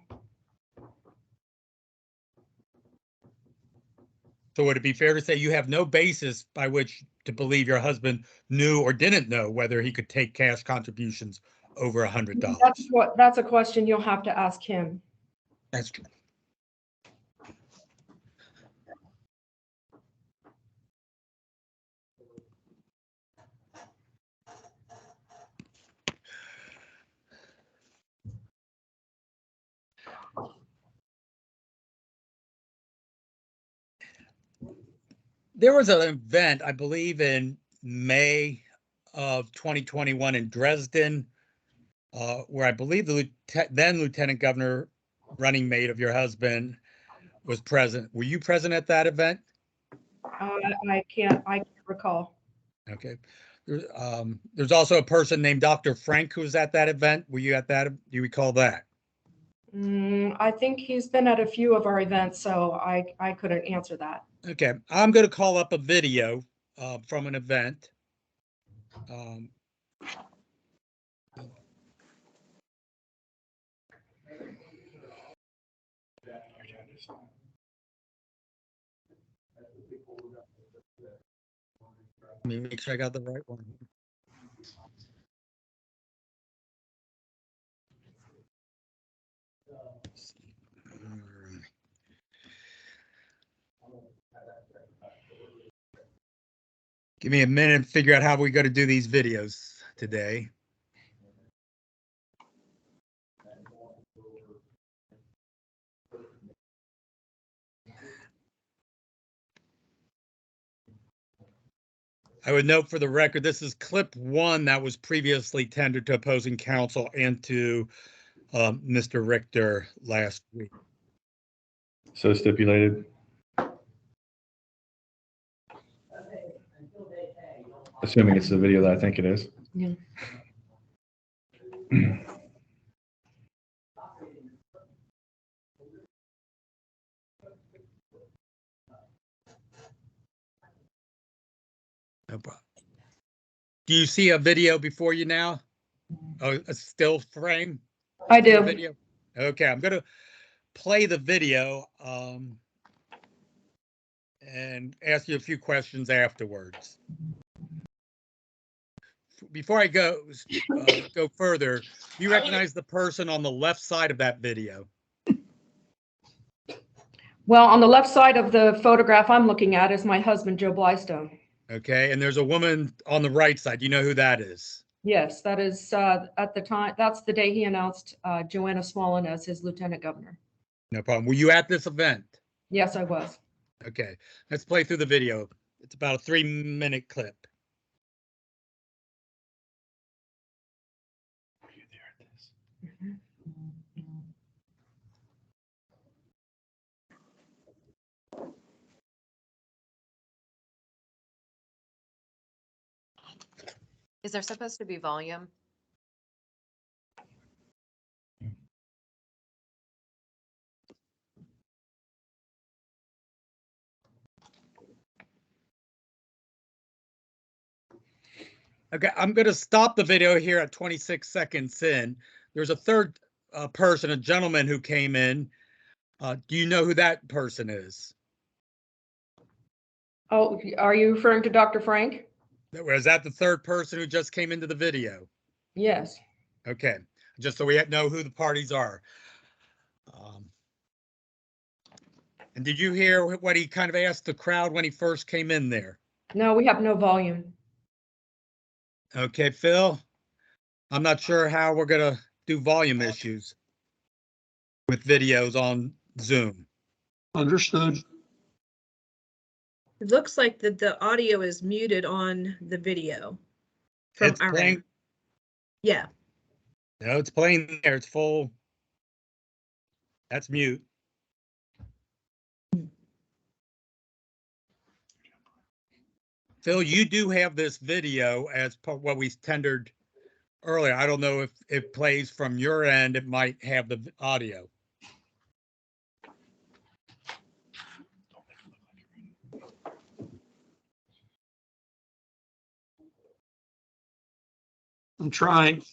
So would it be fair to say you have no basis by which to believe your husband knew or didn't know whether he could take cash contributions over $100? That's a question you'll have to ask him. That's true. There was an event, I believe, in May of 2021 in Dresden, where I believe the then Lieutenant Governor, running mate of your husband, was present. Were you present at that event? I can't recall. Okay. There's also a person named Dr. Frank who was at that event. Were you at that? Do you recall that? I think he's been at a few of our events, so I couldn't answer that. Okay, I'm going to call up a video from an event. Let me make sure I got the right one. Give me a minute to figure out how we got to do these videos today. I would note for the record, this is clip one that was previously tendered to opposing counsel and to Mr. Richter last week. So stipulated. Assuming it's the video that I think it is. Yeah. No problem. Do you see a video before you now? Oh, a still frame? I do. Video? Okay, I'm going to play the video and ask you a few questions afterwards. Before I go further, you recognize the person on the left side of that video? Well, on the left side of the photograph I'm looking at is my husband, Joe Blystone. Okay, and there's a woman on the right side. Do you know who that is? Yes, that is at the time, that's the day he announced Joanna Smolin as his lieutenant governor. No problem. Were you at this event? Yes, I was. Okay, let's play through the video. It's about a 3-minute clip. Is there supposed to be volume? Okay, I'm going to stop the video here at 26 seconds in. There's a third person, a gentleman who came in. Do you know who that person is? Oh, are you referring to Dr. Frank? Was that the third person who just came into the video? Yes. Okay, just so we know who the parties are. And did you hear what he kind of asked the crowd when he first came in there? No, we have no volume. Okay, Phil, I'm not sure how we're gonna do volume issues with videos on Zoom. Understood. It looks like the audio is muted on the video. From It's our playing. end. Yeah. No, it's playing there. It's full. That's mute. Phil, you do have this video as what we tendered earlier. I don't know if it plays from your end. It might have the audio. I'm trying.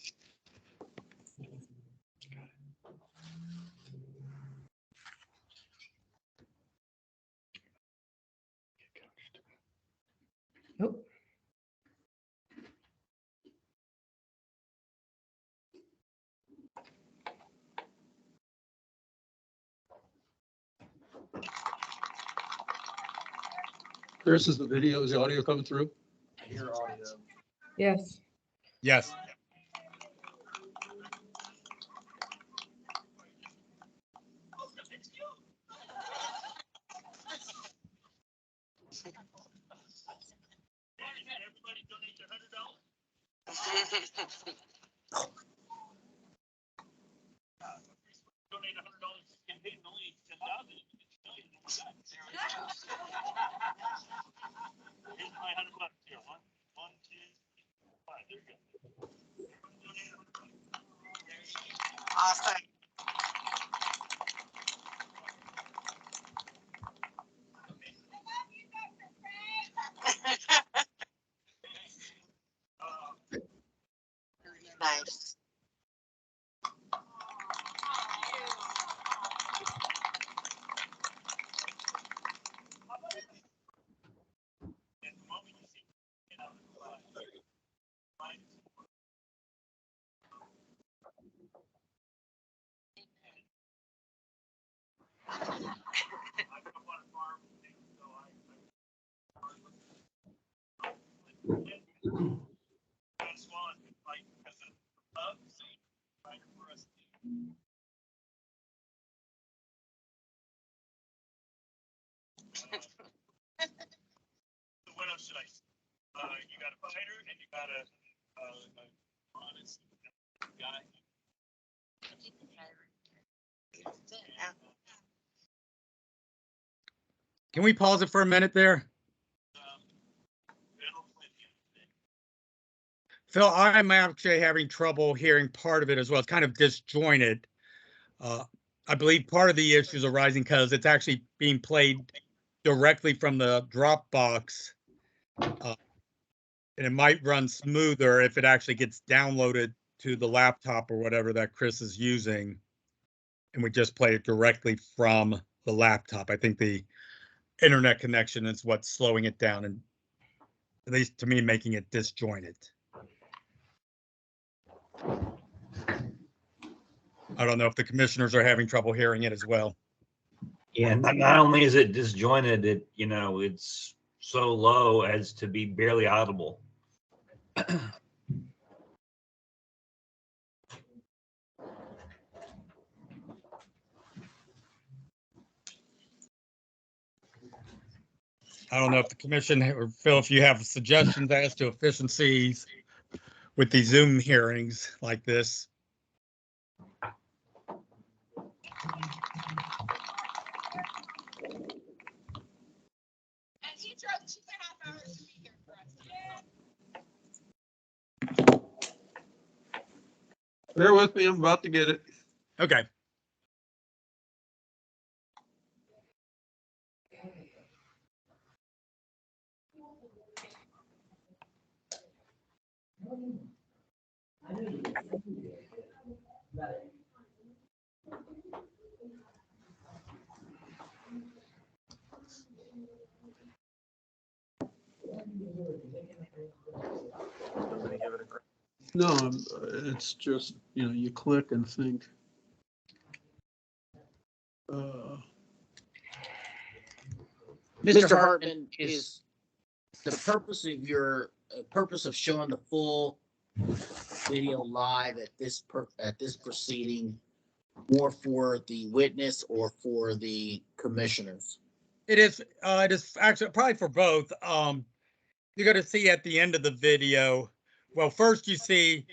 Nope. Chris, is the video, is the audio coming through? Your audio. Yes. Yes. Awesome. Nice. What else should I say? You got a fighter and you got a honest guy. Can we pause it for a minute there? Phil, I'm actually having trouble hearing part of it as well. It's kind of disjointed. I believe part of the issue is arising because it's actually being played directly from the Dropbox. And it might run smoother if it actually gets downloaded to the laptop or whatever that Chris is using. And we just play it directly from the laptop. I think the internet connection is what's slowing it down and, at least to me, making it disjointed. I don't know if the commissioners are having trouble hearing it as well. Yeah, not only is it disjointed, it's so low as to be barely audible. I don't know if the commission or Phil, if you have suggestions as to efficiencies with these Zoom hearings like this. Bear with me, I'm about to get it. Okay. No, it's just, you click and think. Mr. Hartman, is the purpose of your purpose of showing the full video live at this proceeding more for the witness or for the commissioners? It is actually probably for both. You're going to see at the end of the video. Well, first you see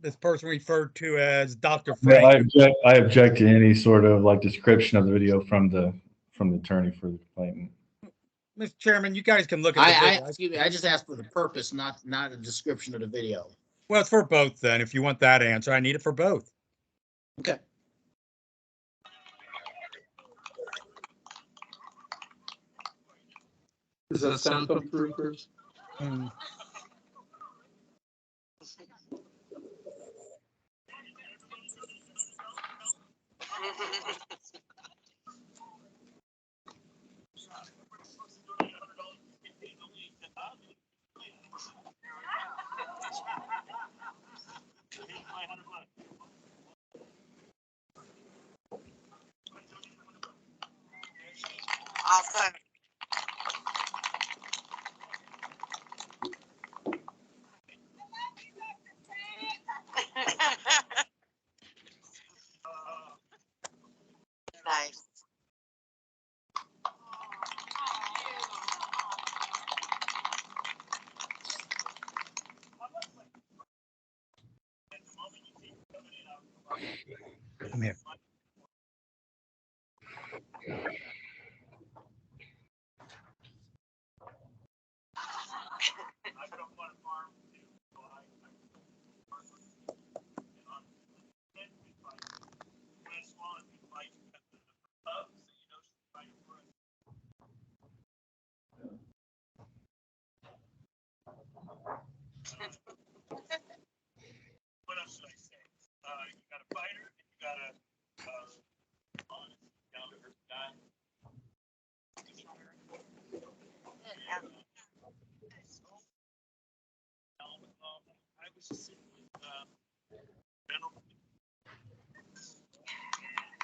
this person referred to as Dr. Yeah, Frank. I object to any sort of like description of the video from the attorney for the complainant. Mr. Chairman, you guys can look at the video. Excuse me, I just asked for the purpose, not a description of the video. Well, it's for both then. If you want that answer, I need it for both. Okay. Does that sound come through, Chris? Awesome. Nice. Come here. What else should I say? You got a fighter and you got a honest down to earth guy. I was just sitting with gentlemen.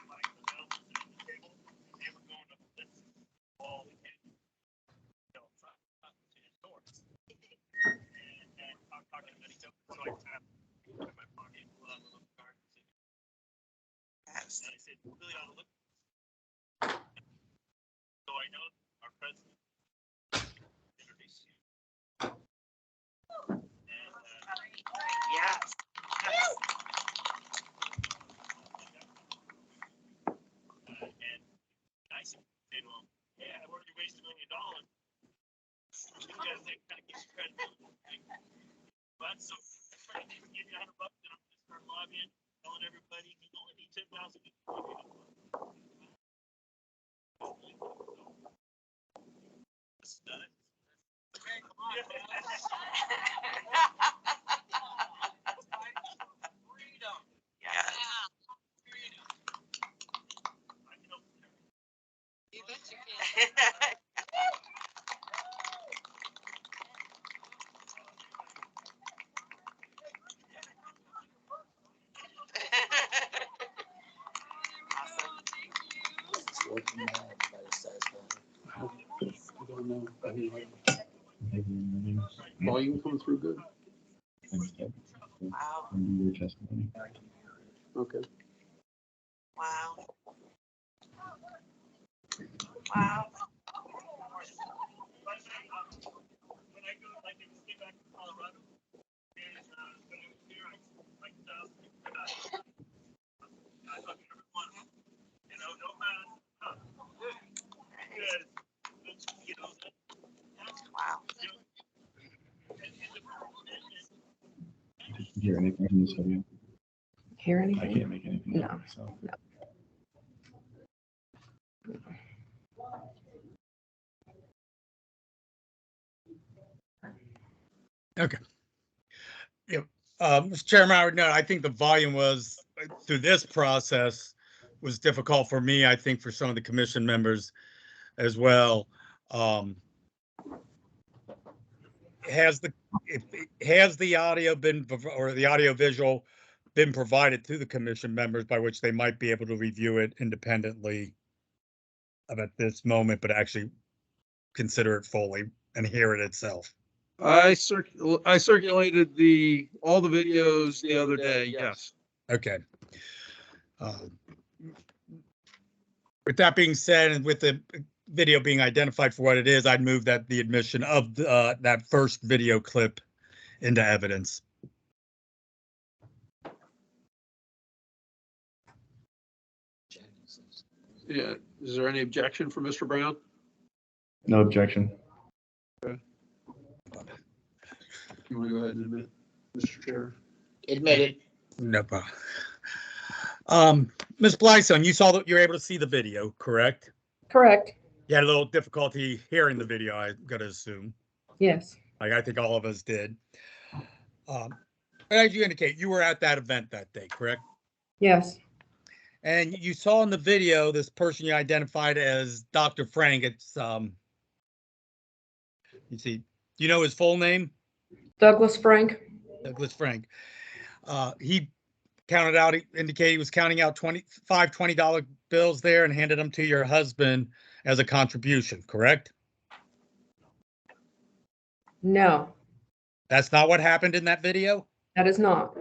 Like the gentlemen at the table, they were going up against the wall and front to his door. And talking to each other, so I tapped in my pocket, pulled out a little card and said, Yes. and I said, really ought to look. So I know our president introduced you. And, Yes. and I said to him, yeah, where you waste $1 million? You guys think kind of gives you credit for the whole thing. But so I'm trying to give you $100 and I'm gonna start lobbying, telling everybody you only need 10,000 to give you It's done. Okay, come on. Freedom. Yes. You bet you can. Awesome. I don't know. I mean, volume coming through good? Wow. Your testimony. Okay. Wow. Wow. When I go, like, if we get back to Colorado, and, when I was here, I thought everyone, you know, no matter, because, you know, Wow. Did you hear anything from this video? Hear I anything? can't make anything. No. out, So. Okay. Yeah, Mr. Chairman, I would note, I think the volume was, through this process, was difficult for me, I think for some of the commission members as well. Has the audio been, or the audio visual been provided to the commission members by which they might be able to review it independently at this moment, but actually consider it fully and hear it itself? I circulated all the videos the other day, yes. Okay. With that being said, and with the video being identified for what it is, I'd move that the admission of that first video clip into evidence. Yeah, is there any objection from Mr. Brown? No objection. You want to go ahead and admit, Mr. Chair? Admitted. No problem. Ms. Blyson, you saw that you're able to see the video, correct? Correct. You had a little difficulty hearing the video, I'm gonna assume. Yes. Like I think all of us did. But as you indicate, you were at that event that day, correct? Yes. And you saw in the video this person you identified as Dr. Frank. It's you see, do you know his full name? Douglas Frank. Douglas Frank. He counted out, he indicated he was counting out $20 bills there and handed them to your husband as a contribution, correct? No, That's not what happened in that video? that is not.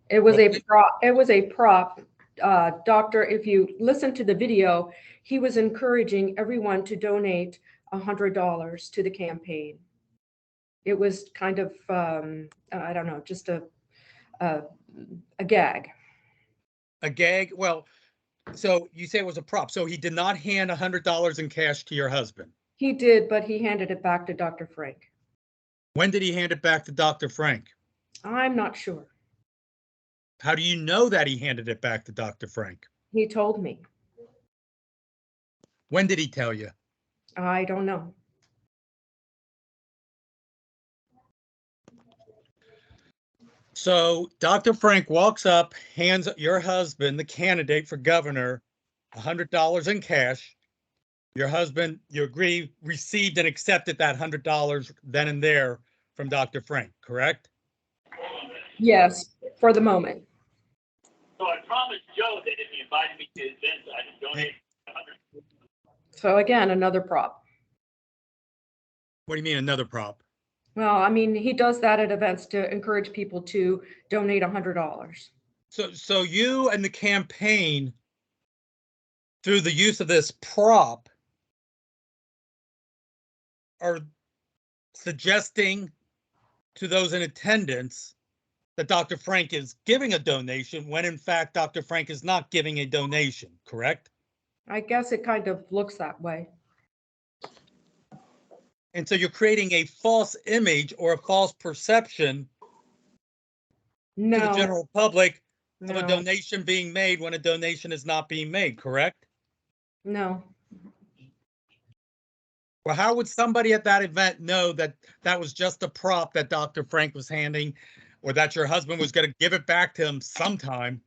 It was a prop. It was a prop. Doctor, if you listen to the video, he was encouraging everyone to donate $100 to the campaign. It was kind of, I don't know, just a gag. A gag? Well, so you say it was a prop. So he did not hand $100 in cash to your husband? He did, but he handed it back to Dr. Frank. When did he hand it back to Dr. Frank? I'm not sure. How do you know that he handed it back to Dr. Frank? He told me. When did he tell you? I don't know. So Dr. Frank walks up, hands your husband, the candidate for governor, $100 in cash. Your husband, you agree, received and accepted that $100 then and there from Dr. Frank, correct? Yes, for the moment. So I promised Joe that if he invited me to his event, I'd donate 100. So again, another prop. What do you mean another prop? Well, I mean, he does that at events to encourage people to donate $100. So you and the campaign, through the use of this prop, are suggesting to those in attendance that Dr. Frank is giving a donation when in fact Dr. Frank is not giving a donation, correct? I guess it kind of looks that way. And so you're creating a false image or a false perception to the No, general public of a no, donation being made when a donation is not being made, correct? no. Well, how would somebody at that event know that that was just a prop that Dr. Frank was handing, or that your husband was going to give it back to him sometime